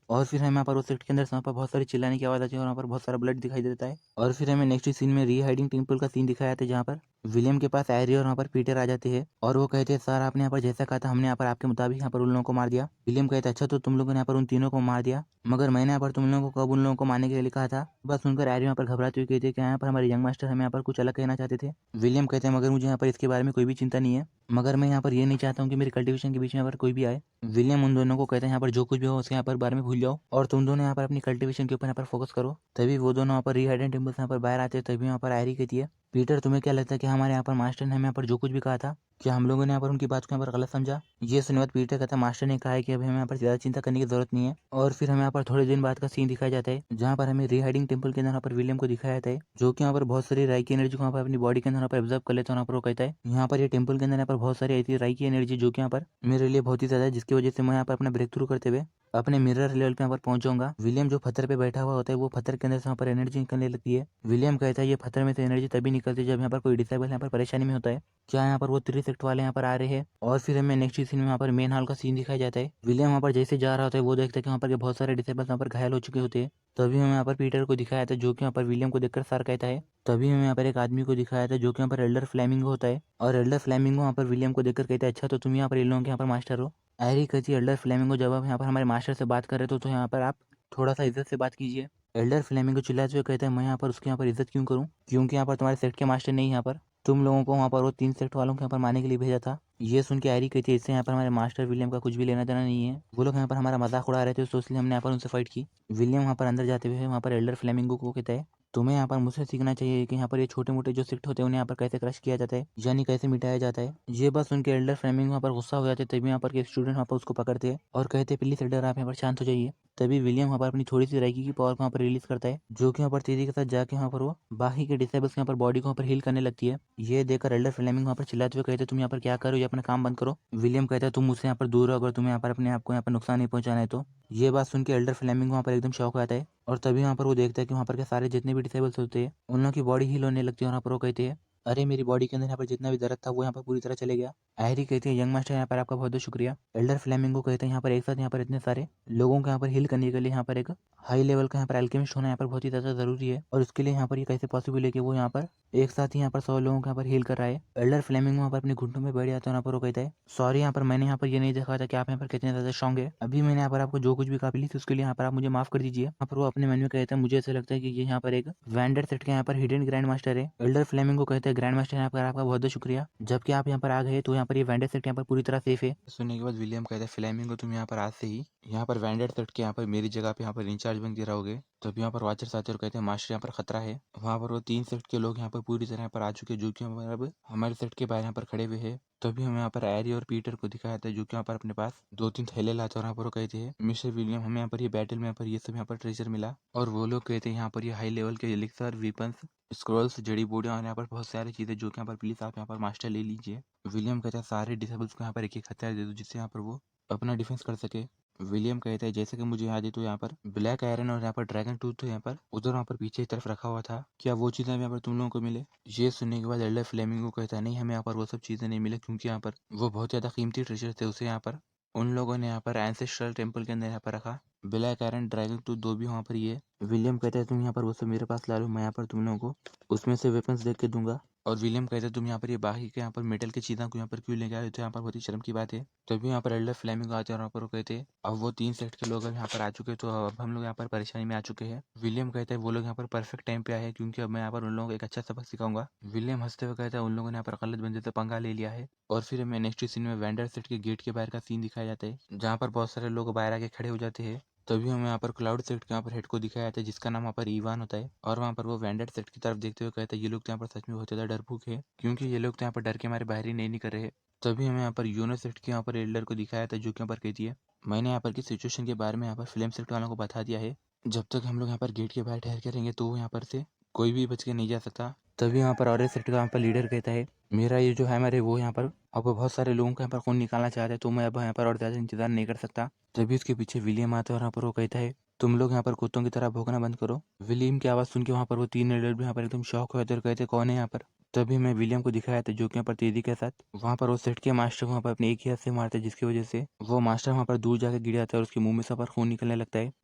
और फिर हमें यहाँ पर उस सेट के अंदर वहाँ पर बहुत सारी चिल्लाने की आवाज़ आती है और वहाँ पर बहुत सारा ब्लड दिखाई देता है। और फिर हमें नेक्स्ट सीन में री हाइडिंग टेम्पल का सीन दिखाया था, जहाँ पर विलियम के पास एरी और वहाँ पर पीटर आ जाते हैं और वो कहते हैं सर आपने यहाँ पर जैसा कहा था हमने यहाँ पर आपके मुताबिक यहाँ पर उन लोगों को मार दिया। विलियम कहता है अच्छा तो तुम लोगों ने यहाँ पर उन तीनों को मार दिया, मगर मैंने यहाँ पर तुम लोगों को कब उन लोगों को मारने के लिए लिखा था। बस सुनकर एरी यहाँ पर घबराते हुए कहते हैं कि यहाँ पर हमारे यंग मास्टर हमें यहाँ पर कुछ अलग कहना चाहते थे। विलियम कहते हैं मगर मुझे यहाँ पर इसके बारे में कोई भी चिंता नहीं है, मगर मैं यहाँ पर ये नहीं चाहता हूँ कि मेरी कल्टीवेशन के बीच में यहाँ पर कोई भी आए। विलियम उन दोनों को कहते हैं यहाँ पर जो कुछ भी हो उसके यहाँ पर बारे में भूल जाओ और तुम दोनों यहाँ पर अपनी कल्टीवेशन के ऊपर यहाँ पर फोकस करो। तभी वो दोनों यहाँ पर रीहाइडेंट टेम्पल से यहाँ पर बाहर आते हैं। तभी यहाँ पर आयरी कहती है पीटर तुम्हें क्या लगता है कि हमारे यहाँ पर मास्टर ने हमें यहाँ पर जो कुछ भी कहा था, क्या हम लोगों ने यहाँ पर उनकी बात को यहाँ पर गलत समझा। ये सुनने बाद पीटर कहता है मास्टर ने कहा है कि अभी हमें यहाँ पर ज्यादा चिंता करने की जरूरत नहीं है। और फिर हमें यहाँ पर थोड़े दिन बाद का सीन दिखाया जाता है, जहाँ पर हमें रीहाइडिंग टेम्पल के अंदर यहाँ पर विलियम को दिखाया जाता है, जो कि यहाँ पर बहुत सारी राई की एनर्जी को यहाँ पर अपनी बॉडी के अंदर यहाँ पर ऑब्जर्व कर लेता है। यहाँ पर वो कहता है यहाँ पर ये टेम्पल के अंदर यहाँ पर बहुत सारी ऐसी राई की एनर्जी जो कि यहाँ पर मेरे लिए बहुत ही ज्यादा है, जिसकी वजह से मैं यहाँ पर अपना ब्रेक थ्रू करते हुए अपने मिरर लेवल पे यहाँ पर पहुंच जाऊंगा। विलियम जो पत्थर पे बैठा हुआ होता है वो पत्थर के अंदर से यहाँ पर एनर्जी निकलने लगती है। विलियम कहता है ये पत्थर में से एनर्जी तभी निकलती है जब यहाँ पर कोई डिसेबल यहाँ पर परेशानी में होता है। क्या यहाँ पर वो 3 सेक्ट वाले यहाँ पर आ रहे हैं। और फिर हमें नेक्स्ट सीन में यहाँ पर मेन हॉल का सीन दिखाया जाता है। विलियम वहाँ पर जैसे जा रहा होता है वो देखता है कि वहाँ पर बहुत सारे डिसेबल्स यहाँ पर घायल हो चुके होते हैं। तभी हमें यहाँ पर पीटर को दिखाया था जो कि यहाँ पर विलियम को देखकर सर कहता है। तभी हमें यहाँ पर एक आदमी को दिखाया था जो कि यहाँ पर एल्डर फ्लेमिंगो होता है और एल्डर फ्लेमिंगो यहाँ पर विलियम को देखकर कहता है अच्छा तो तुम यहाँ पर इन लोगों के यहाँ पर मास्टर हो। एरी कहती है एल्डर फ्लेमिंगो जब आप यहाँ पर हमारे मास्टर से बात कर रहे तो यहाँ पर आप थोड़ा सा इज्जत से बात कीजिए। एल्डर फ्लेमिंगो चिल्लाते हुए कहते हैं मैं यहाँ पर उसके यहाँ पर इज्जत क्यों करूँ, क्योंकि यहाँ पर तुम्हारे सेक्ट के मास्टर नहीं यहाँ पर तुम लोगों को वहाँ पर वो 3 सेक्ट वालों को यहाँ पर मारने के लिए भेजा था। ये सुन के एरी कहती है इससे यहाँ पर हमारे मास्टर विलियम का कुछ भी लेना देना नहीं है, वो लोग यहाँ पर हमारा मजाक उड़ा रहे थे तो इसलिए हमने यहाँ पर उनसे फाइट की। विलियम वहाँ पर अंदर जाते हुए वहाँ पर एल्डर फ्लेमिंगो को कहता है तुम्हें यहाँ पर मुझसे सीखना चाहिए कि यहाँ पर ये छोटे मोटे जो सेक्ट होते हैं उन्हें यहाँ पर कैसे क्रश किया जाता है, यानी कैसे मिटाया जाता है। ये बात सुन के एल्डर फ्लेमिंगो वहाँ पर गुस्सा हो जाते हैं। तभी यहाँ पर के स्टूडेंट वहाँ पर उसको पकड़ते हैं और कहते हैं प्लीज एल्डर आप यहाँ पर शांत हो जाइए। तभी विलियम वहाँ पर अपनी थोड़ी सी राइकी की पावर को वहाँ पर रिलीज करता है, जो कि वहाँ पर तेजी के साथ जाके वहाँ पर वो बाकी के डिसेबल्स के यहाँ पर बॉडी को वहाँ पर हील करने लगती है। ये देखकर एल्डर फ्लेमिंग वहाँ पर चिल्लाते हुए कहते तुम यहाँ पर क्या करो, ये अपना काम बंद करो। विलियम कहता है तुम मुझसे यहाँ पर दूर हो, अगर तुम्हें यहाँ पर अपने आप को यहाँ पर नुकसान नहीं पहुंचाना है तो। ये बात सुन के एल्डर फ्लेमिंग वहाँ पर एकदम शौक आता है और तभी वहाँ पर वो देखता है कि वहाँ पर के सारे जितने भी डिसेबल्स होते हैं उन लोगों की बॉडी हील होने लगती है। और वहाँ पर वो कहते हैं अरे मेरी बॉडी के अंदर यहाँ पर जितना भी दर्द था वो यहाँ पर पूरी तरह चले गया। आयरी कहती है यंग मास्टर यहाँ पर आपका बहुत बहुत शुक्रिया। एल्डर फ्लेमिंगो कहते हैं यहाँ पर एक साथ यहाँ पर इतने सारे लोगों को यहाँ पर हील करने के लिए यहाँ पर एक हाई लेवल का यहाँ पर एल्केमिस्ट होना यहाँ पर बहुत ही ज़्यादा जरूरी है और उसके लिए यहाँ पर ये कैसे पॉसिबल है कि वो यहाँ पर एक साथ ही यहाँ पर 100 लोगों को यहाँ पर हील कर रहा है। एल्डर फ्लेमिंगो वहाँ पर अपने घुटनों में बैठ जाता है। यहाँ पर वो कहता है सॉरी यहाँ पर मैंने यहाँ पर ये नहीं देखा था कि आप यहाँ पर कितने ज़्यादा स्ट्रॉन्ग है, अभी मैंने यहाँ पर आपको जो कुछ भी काबिली थी उसके लिए यहाँ पर आप मुझे माफ कर दीजिए। यहाँ पर वो अपने मन में कहता है मुझे ऐसा लगता है कि ये यहाँ पर एक वैंडर सेट के यहाँ पर हिडन ग्रैंड मास्टर है। एल्डर फ्लेमिंगो कहते हैं ग्रैंड मास्टर यहाँ पर आपका बहुत बहुत शुक्रिया, जबकि आप यहाँ पर आ गए तो यहाँ पर ये वैंडर सेट यहाँ पर पूरी तरह सेफ है। सुनने के बाद विलियम कहता है फ्लेमिंगो तुम यहाँ पर आज से ही यहाँ पर वैंडर सेट के यहाँ पर मेरी जगह पे यहाँ पर इंचार्ज बन के रहोगे। तब यहाँ पर वाचर्स आते और कहते हैं मास्टर यहाँ पर खतरा है। वहाँ पर वो 3 सेट के लोग यहाँ पर पूरी तरह यहाँ पर आ चुके हैं जो कि अब हमारे सेट के बाहर यहाँ पर खड़े हुए हैं। तभी हमें यहाँ पर एरी और पीटर को दिखाया था जो कि यहाँ पर अपने पास 2-3 थैले लाते और यहाँ पर वो कहते हैं मिस्टर विलियम हमें यहाँ पर ये बैटल में यहाँ पर ये सब यहाँ पर ट्रेजर मिला और वो लोग कहते हैं यहाँ पर ये हाई लेवल के एलिक्सर वेपन्स स्क्रॉल्स जड़ी बूटियां और यहाँ पर बहुत सारी चीजें जो कि यहाँ पर प्लीज आप यहाँ पर मास्टर ले लीजिए। विलियम कहता है सारे डिसेबल्स को यहाँ पर एक एक हथियार दे दो जिससे यहाँ पर वो अपना डिफेंस कर सके। विलियम कहता है जैसे कि मुझे याद है तो यहाँ पर ब्लैक आयरन और यहाँ पर ड्रैगन टूथ तो यहाँ पर उधर वहाँ पर पीछे की तरफ रखा हुआ था, क्या वो चीज़ें यहाँ पर तुम लोगों को मिले। ये सुनने के बाद एल्डर फ्लेमिंगो कहता है नहीं हमें यहाँ पर वो सब चीज़ें नहीं मिले क्योंकि यहाँ पर वो बहुत ज़्यादा कीमती ट्रेजर थे, उसे यहाँ पर उन लोगों ने यहाँ पर एंसेस्ट्रल टेम्पल के अंदर यहाँ पर रखा। ब्लैक आयरन ड्रैगन टूथ 2 भी वहाँ पर ही है। विलियम कहता है तुम यहाँ पर वो सब मेरे पास ला लो, मैं यहाँ पर तुम लोगों को उसमें से वेपन्स देख के दूंगा। और विलियम कहता है तुम यहाँ पर ये बाकी के यहाँ पर मेटल की चीज़ों को यहाँ पर क्यों लेके आए तो यहाँ पर बहुत ही शर्म की बात है। तभी यहाँ पर एल्डर फ्लेमिंगो आते हैं और यहाँ पर वो कहते हैं अब वो 3 सेक्ट के लोग अब यहाँ पर आ चुके हैं तो अब हम लोग यहाँ पर परेशानी में आ चुके हैं। विलियम कहता है वो लोग यहाँ पर परफेक्ट टाइम पे आए हैं क्योंकि अब मैं यहाँ पर उन लोगों को एक अच्छा सबक सिखाऊंगा। विलियम हंसते हुए कहता है उन लोगों ने यहाँ पर गलत बंदे से पंगा ले लिया है। और फिर हमें नेक्स्ट सीन में वेंडर सेट के गेट के बाहर का सीन दिखाया जाता है जहाँ पर बहुत सारे लोग बाहर आके खड़े हो जाते हैं। तभी हमें यहाँ पर क्लाउड सेट के यहाँ पर हेड को दिखाया जाता है जिसका नाम यहाँ पर ईवान होता है और वहाँ पर वो वेंडर सेट की तरफ देखते हुए कहता है ये लोग तो यहाँ पर सच में बहुत ज़्यादा डरपोक है क्योंकि ये लोग तो यहाँ पर डर के हमारे बाहर ही नहीं कर रहे। तभी हमें यहाँ पर यूनो सेट के यहाँ पर एल्डर को दिखाया था जो कि यहाँ पर कहती है मैंने यहाँ पर की सिचुएशन के बारे में यहाँ पर फिल्म सेट वालों को बता दिया है, जब तक हम लोग यहाँ पर गेट के बाहर ठहर के रहेंगे तो यहाँ पर से कोई भी बच के नहीं जा सकता। तभी यहाँ पर और सेट का यहाँ पर लीडर कहता है मेरा ये जो है मेरे वो यहाँ पर अब बहुत सारे लोगों का यहाँ पर खून निकालना चाहते हैं, तो मैं अब यहाँ पर और ज़्यादा इंतजार नहीं कर सकता। तभी उसके पीछे विलियम आता है और यहाँ पर वो कहता है, तुम लोग यहाँ पर कुत्तों की तरह भौंकना बंद करो। विलियम की आवाज़ सुन के वहाँ पर वो 3 एडल्ट भी यहाँ पर एकदम शॉक हुए थे और कहते, कौन है यहाँ पर? तभी मैं विलियम को दिखाया था जो कि यहाँ पर तेजी के साथ वहाँ पर वो सेट के मास्टर को वहाँ पर अपने एक ही हाथ से मारते हैं, जिसकी वजह से वो मास्टर वहाँ पर दूर जाकर गिर जाता है और उसके मुंह में से पर खून निकलने लगता है।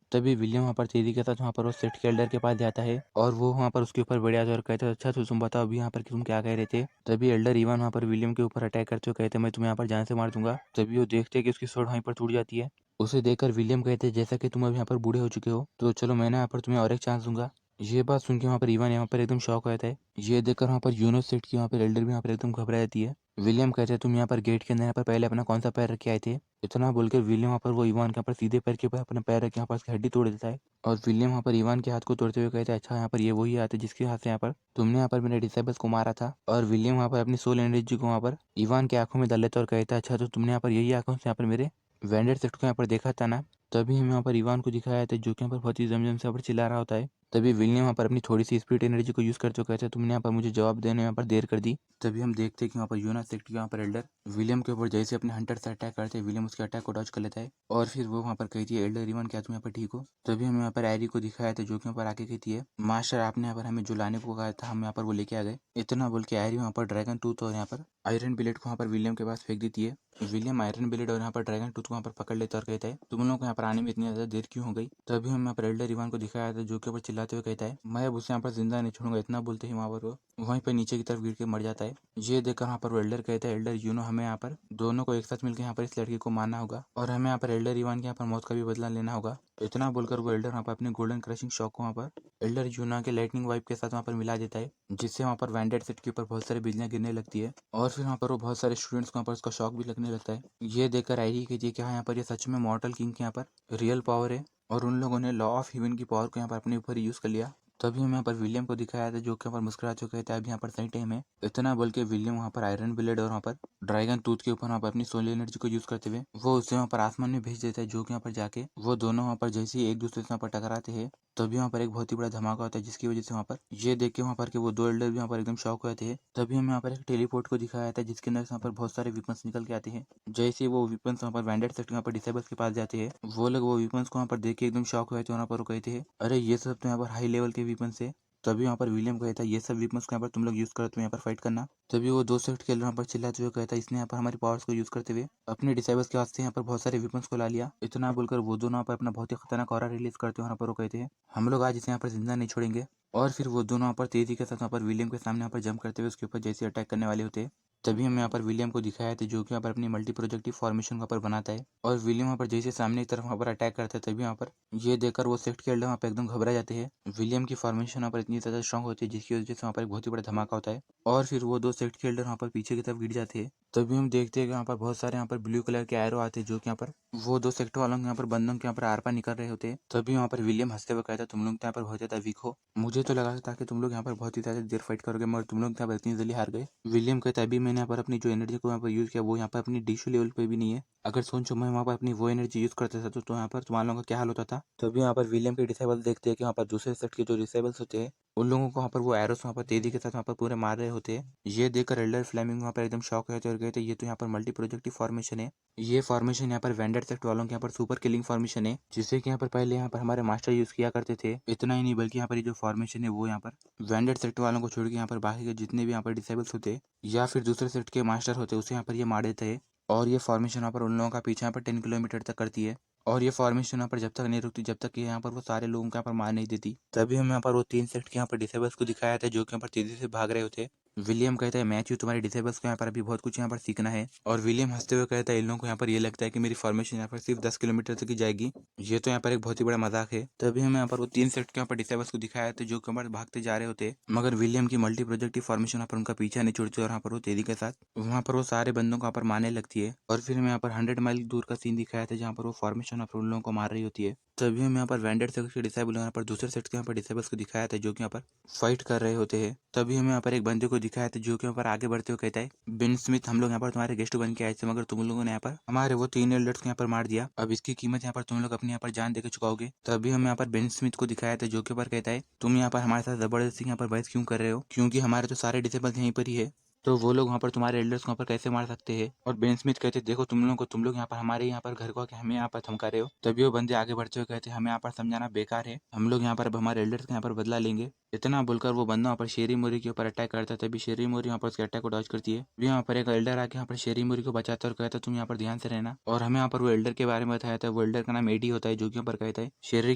तभी विलियम वहाँ पर तेजी के साथ वहाँ पर वो सेट के एल्डर के पास जाता है और वो वहाँ पर उसके ऊपर बढ़ जाता है और कहते हैं, अच्छा तो तुम बताओ अभी यहाँ पर कि तुम क्या कह रहे थे? तभी एल्डर इवान वहाँ पर विलियम के ऊपर अटैक करते हुए कहते हैं, मैं तुम्हें यहाँ पर जान से मार दूंगा। तभी वो देखते हैं कि उसकी स्वord वहीं पर टूट जाती है। उसे देखकर विलियम कहते हैं, जैसा कि तुम अब यहाँ पर बूढ़े हो चुके हो, तो चलो मैं ना यहाँ पर तुम्हें और एक चांस दूंगा। ये बात सुन के वहाँ पर इवान यहाँ पर एकदम शॉक हो जाता है। ये देखकर वहाँ पर यूनो सेट की वहाँ पर एल्डर भी यहाँ पर एकदम घबरा जाती है। विलियम कहते हैं, तुम यहाँ पर गेट के अंदर यहाँ पर पहले अपना कौन सा पैर रख के आए थे? इतना बोलकर विलियम वहाँ पर वो इवान के यहाँ पर सीधे पैर के ऊपर अपना पैर रख के यहाँ पर उसकी हड्डी तोड़ देता है। और विलियम वहाँ पर इवान के हाथ को तोड़ते हुए कहता है, अच्छा यहाँ पर ये वही हाथ है जिसके हाथ से यहाँ पर तुमने यहाँ पर मेरे डिसेबल्स को मारा था। और विलियम वहाँ पर अपनी सोल एनर्जी को वहाँ पर इवान की आंखों में डाल लेता है और कहता है, अच्छा तो तुमने यहाँ पर यही आंखों से यहाँ पर मेरे वेंडेड सेट को यहाँ पर देखा था ना? तभी हम यहाँ पर इवान को दिखाया था जो कि यहाँ पर बहुत ही जमजम से यहाँ पर चिल्ला रहा होता है। तभी विलियम वहाँ पर अपनी थोड़ी सी स्पिरिट एनर्जी को यूज करते हुए कहते हैं, तुमने यहाँ पर मुझे जवाब देने में यहाँ पर देर कर दी। तभी हम देखते हैं कि वहाँ पर यूना सेक्ट के यहाँ पर एल्डर विलियम के ऊपर जैसे अपने हंटर से अटैक करते हैं, विलियम उसके अटैक को डॉज कर लेता है और फिर वो वहाँ पर कहती है, एल्डर इवान क्या तुम यहाँ पर ठीक हो? तभी हम यहाँ पर एरी को दिखाया था जो कि यहाँ पर आके कहती है, मास्टर आपने यहाँ पर हमें जो लाने को कहा था हम यहाँ पर वो लेके आ गए। इतना बोल के एरी वहाँ पर ड्रैगन टूथ और यहाँ पर आयरन ब्लेड को वहाँ पर विलियम के पास फेंक देती है। विलियम आयरन ब्लेड और यहाँ पर ड्रैगन टूथ को वहाँ पर पकड़ लेता है और कहता है, तुम लोगों को यहाँ पर आने में इतनी ज्यादा देर क्यों हो गई? तभी हम यहाँ पर एल्डर इवान को दिखाया था जो के ऊपर चिल्लाते हुए कहता है, मैं अब उसे यहाँ पर जिंदा नहीं छोड़ूंगा। इतना बोलते ही वहाँ पर वो वहीं पर नीचे की तरफ गिर के मर जाता है। ये देखकर वहाँ पर वो एल्डर कहता है, एल्डर यूनो हमें यहाँ पर दोनों को एक साथ मिलकर यहाँ पर इस लड़की को मारना होगा और हमें यहाँ पर एल्डर इवान के यहाँ पर मौत का भी बदला लेना होगा। इतना बोलकर वो एल्डर वहाँ पर अपने गोल्डन क्रशिंग शॉक को वहाँ पर एल्डर यूना के लाइटनिंग वाइप के साथ वहाँ पर मिला देता है, जिससे वहाँ पर वैंडेड सेट के ऊपर बहुत सारी बिजलियाँ गिरने लगती है और फिर वहाँ पर वो बहुत सारे स्टूडेंट्स को वहाँ पर उसका शॉक भी लगने लगता है। ये देखकर आयरी कहती है कि हाँ यहाँ पर ये सच में मॉर्टल किंग के यहाँ पर रियल पावर है और उन लोगों ने लॉ ऑफ ह्यूमन की पावर को यहाँ पर अपने ऊपर यूज कर लिया। तभी हम यहाँ पर विलियम को दिखाया था जो कि यहाँ पर मुस्कुरा चुके थे, अब यहाँ पर सही टाइम है। इतना बोल के विलियम वहाँ पर आयरन ब्लेड और वहाँ पर ड्रैगन टूथ के ऊपर वहाँ पर अपनी सोल एनर्जी को यूज करते हुए वो उसे वहाँ पर आसमान में भेज देता है, जो कि यहाँ पर जाके वो दोनों वहाँ पर जैसे ही एक दूसरे से वहाँ पर टकराते हैं तभी वहाँ पर एक बहुत ही बड़ा धमाका होता है, जिसकी वजह से वहाँ पर ये देख के वहाँ पर के वो दो एल्डर भी वहाँ पर एकदम शॉक होते हैं। तभी हम यहाँ पर एक टेलीपोर्ट को दिखाया था जिसके अंदर से वहाँ पर बहुत सारे विपन्स निकल के आते हैं। जैसे वो विपन्स वहाँ पर वैंडेड सेट वहाँ पर डिसेबल्स के पास जाते हैं, वो लोग वो विपन्स को वहाँ पर देख के एकदम शॉक हुए थे। वहाँ पर वो कहते हैं, अरे ये सब तो यहाँ पर हाई लेवल के विपन्स है। तभी वहाँ पर विलियम कहता है, ये सब विपन्स को यहाँ पर तुम लोग यूज करो, तुम यहाँ पर फाइट करना। तभी वो दो सेट के वहाँ पर चिल्लाते हुए कहता है, इसने यहाँ पर हमारी पावर्स को यूज करते हुए अपने डिसेबल्स के वास्ते यहाँ पर बहुत सारे विपन्स को ला लिया। इतना बोलकर वो दोनों यहाँ पर अपना बहुत ही खतरनाक ऑरा रिलीज करते हुए वहाँ पर वो कहते हैं, हम लोग आज इसे यहाँ पर जिंदा नहीं छोड़ेंगे। और फिर वो दोनों वहाँ पर तेजी के साथ वहाँ पर विलियम के सामने यहाँ पर जंप करते हुए उसके ऊपर जैसे अटैक करने वाले होते हैं। तभी हम यहाँ पर विलियम को दिखाया था जो कि यहाँ पर अपनी मल्टी प्रोजेक्टिव फॉर्मेशन वहाँ पर बनाता है और विलियम वहाँ पर जैसे सामने की तरफ वहाँ पर अटैक करता है तभी वहाँ पर ये देखकर वो सेक्ट के एल्डर वहाँ पर एकदम घबरा जाते हैं। विलियम की फॉर्मेशन वहाँ पर इतनी ज़्यादा स्ट्रॉन्ग होती है जिसकी वजह से वहाँ पर एक बहुत ही बड़ा धमाका होता है और फिर वो दो सेक्ट के एल्डर वहाँ पर पीछे की तरफ गिर जाते हैं। तभी हम देखते हैं कि यहाँ पर बहुत सारे यहाँ पर ब्लू कलर के एरो आते हैं जो कि यहाँ पर वो दो सेक्टर वालों के यहाँ पर बंदों के यहाँ पर आर पार निकल रहे होते हैं। तभी वहाँ पर विलियम हंसते हुए कहता है, तुम लोग तो यहाँ पर बहुत ज़्यादा वीक हो, मुझे तो लगा था कि तुम लोग यहाँ पर बहुत ही ज़्यादा देर फाइट करोगे मगर तुम लोग यहाँ पर इतनी जल्दी हार गए। विलियम कहता है, अभी मैंने यहाँ पर अपनी जो एनर्जी को यहाँ पर यूज़ किया वो यहाँ पर अपनी डिशू लेवल पे भी नहीं है। अगर सोचो मैं वहाँ पर अपनी वो एनर्जी यूज़ करता था तो यहाँ पर तुम्हारे लोगों का क्या हाल होता था। तभी यहाँ पर विलियम के डिसेबल्स देखते हैं कि वहाँ पर दूसरे सेट के जो डिसेबल्स होते हैं उन लोगों को वहाँ पर वो एरोस वहाँ पर तेजी के साथ वहाँ पर पूरे मार रहे होते हैं। ये देखकर एल्डर फ्लेमिंग वहाँ पर एकदम शॉक होते और गए थे, ये तो यहाँ पर मल्टी प्रोजेक्टिव फॉर्मेशन है। ये फॉर्मेशन यहाँ पर वेंडर सेक्ट वालों के यहाँ पर सुपर किलिंग फॉर्मेशन है, जिसे कि यहाँ पर पहले यहाँ पर हमारे मास्टर यूज किया करते थे। इतना ही नहीं बल्कि यहाँ पर ये जो फॉर्मेशन है वो यहाँ पर वेंडर सेक्ट वालों को छोड़ के यहाँ पर बाकी के जितने भी यहाँ पर डिसेबल्स होते या फिर दूसरे सेक्ट के मास्टर होते उसे यहाँ पर ये मार देते हैं। और ये फॉर्मेशन यहाँ पर उन लोगों का पीछे यहाँ पर 10 किलोमीटर तक करती है और ये फॉर्मेशन यहाँ पर जब तक नहीं रुकती जब तक कि यहाँ पर वो सारे लोगों को यहाँ पर मार नहीं देती। तभी हम यहाँ पर वो 3 सेक्ट के यहाँ पर डिसेबल्स को दिखाया था जो कि यहाँ पर तेजी से भाग रहे होते। विलियम कहता है, मैथ्यू तुम्हारे डिसेबल्स को यहाँ पर अभी बहुत कुछ यहाँ पर सीखना है। और विलियम हंसते हुए कहता है, इन लोगों को यहाँ पर ये लगता है कि मेरी फॉर्मेशन यहाँ पर सिर्फ 10 किलोमीटर तक ही जाएगी, ये तो यहाँ पर एक बहुत ही बड़ा मजाक है। तभी हमें यहाँ पर वो 3 सेक्ट के यहाँ पर डिसेबल्स को दिखाया था जो कि यहाँ पर भागते जा रहे होते मगर विलियम की मल्टी प्रोजेक्टिव फॉर्मेशन यहाँ पर उनका पीछा नहीं छोड़ती और यहाँ पर वो तेजी के साथ वहाँ पर वो सारे बंदों को यहाँ पर मारने लगती है। और फिर हमें यहाँ पर 100 माइल दूर का सीन दिखाया था जहाँ पर वो फॉर्मेशन यहाँ पर उन लोगों को मार रही होती है। तभी हम यहाँ पर वेंडेड सेक्ट के डिसेबल यहाँ पर दूसरे सेक्ट के यहाँ पर डिसेबल्स को दिखाया था जो कि यहाँ पर फाइट कर रहे होते हैं। तभी हमें यहाँ पर एक बंदे को दिखाया था जो कि यहाँ पर आगे बढ़ते हुए कहता है, बेन स्मिथ हम लोग यहाँ पर तुम्हारे गेस्ट बन के आए थे मगर तुम लोगों ने यहाँ पर हमारे वो 3 एल्डर्स को यहाँ पर मार दिया, अब इसकी कीमत यहाँ पर तुम लोग अपने यहाँ पर जान देकर चुकाओगे। तभी हम यहाँ पर बेन स्मिथ को दिखाया था जो कि यहाँ पर कहता है, तुम यहाँ पर हमारे साथ जबरदस्ती यहाँ पर बहस क्यों कर रहे हो, क्योंकि हमारे तो सारे डिसेबल्स यहीं पर ही है। तो वो लोग वहाँ पर तुम्हारे एल्डर्स को वहाँ पर कैसे मार सकते हैं। और बेन स्मिथ कहते देखो तुम लोग यहाँ पर हमारे यहाँ पर घर को आके हमें यहाँ पर धमका रहे हो। तभी वो बंदे आगे बढ़ते हुए कहते हमें यहाँ पर समझाना बेकार है, हम लोग यहाँ पर अब हमारे एल्डर्स के यहाँ पर बदला लेंगे। इतना बोलकर वो बंदा वहाँ पर शेरी मोरी के ऊपर अटैक करता है। तभी शेरी मोरी वहाँ पर उसके अटैक को डॉज करती है। भी वहाँ पर एक एल्डर आके यहाँ पर शेरी मोरी को बचाता है और कहता है तुम यहाँ पर ध्यान से रहना। और हमें यहाँ पर वो एल्डर के बारे में बताया था। वो एल्डर का नाम एडी होता है, जो कि यहाँ पर कहता है शेरी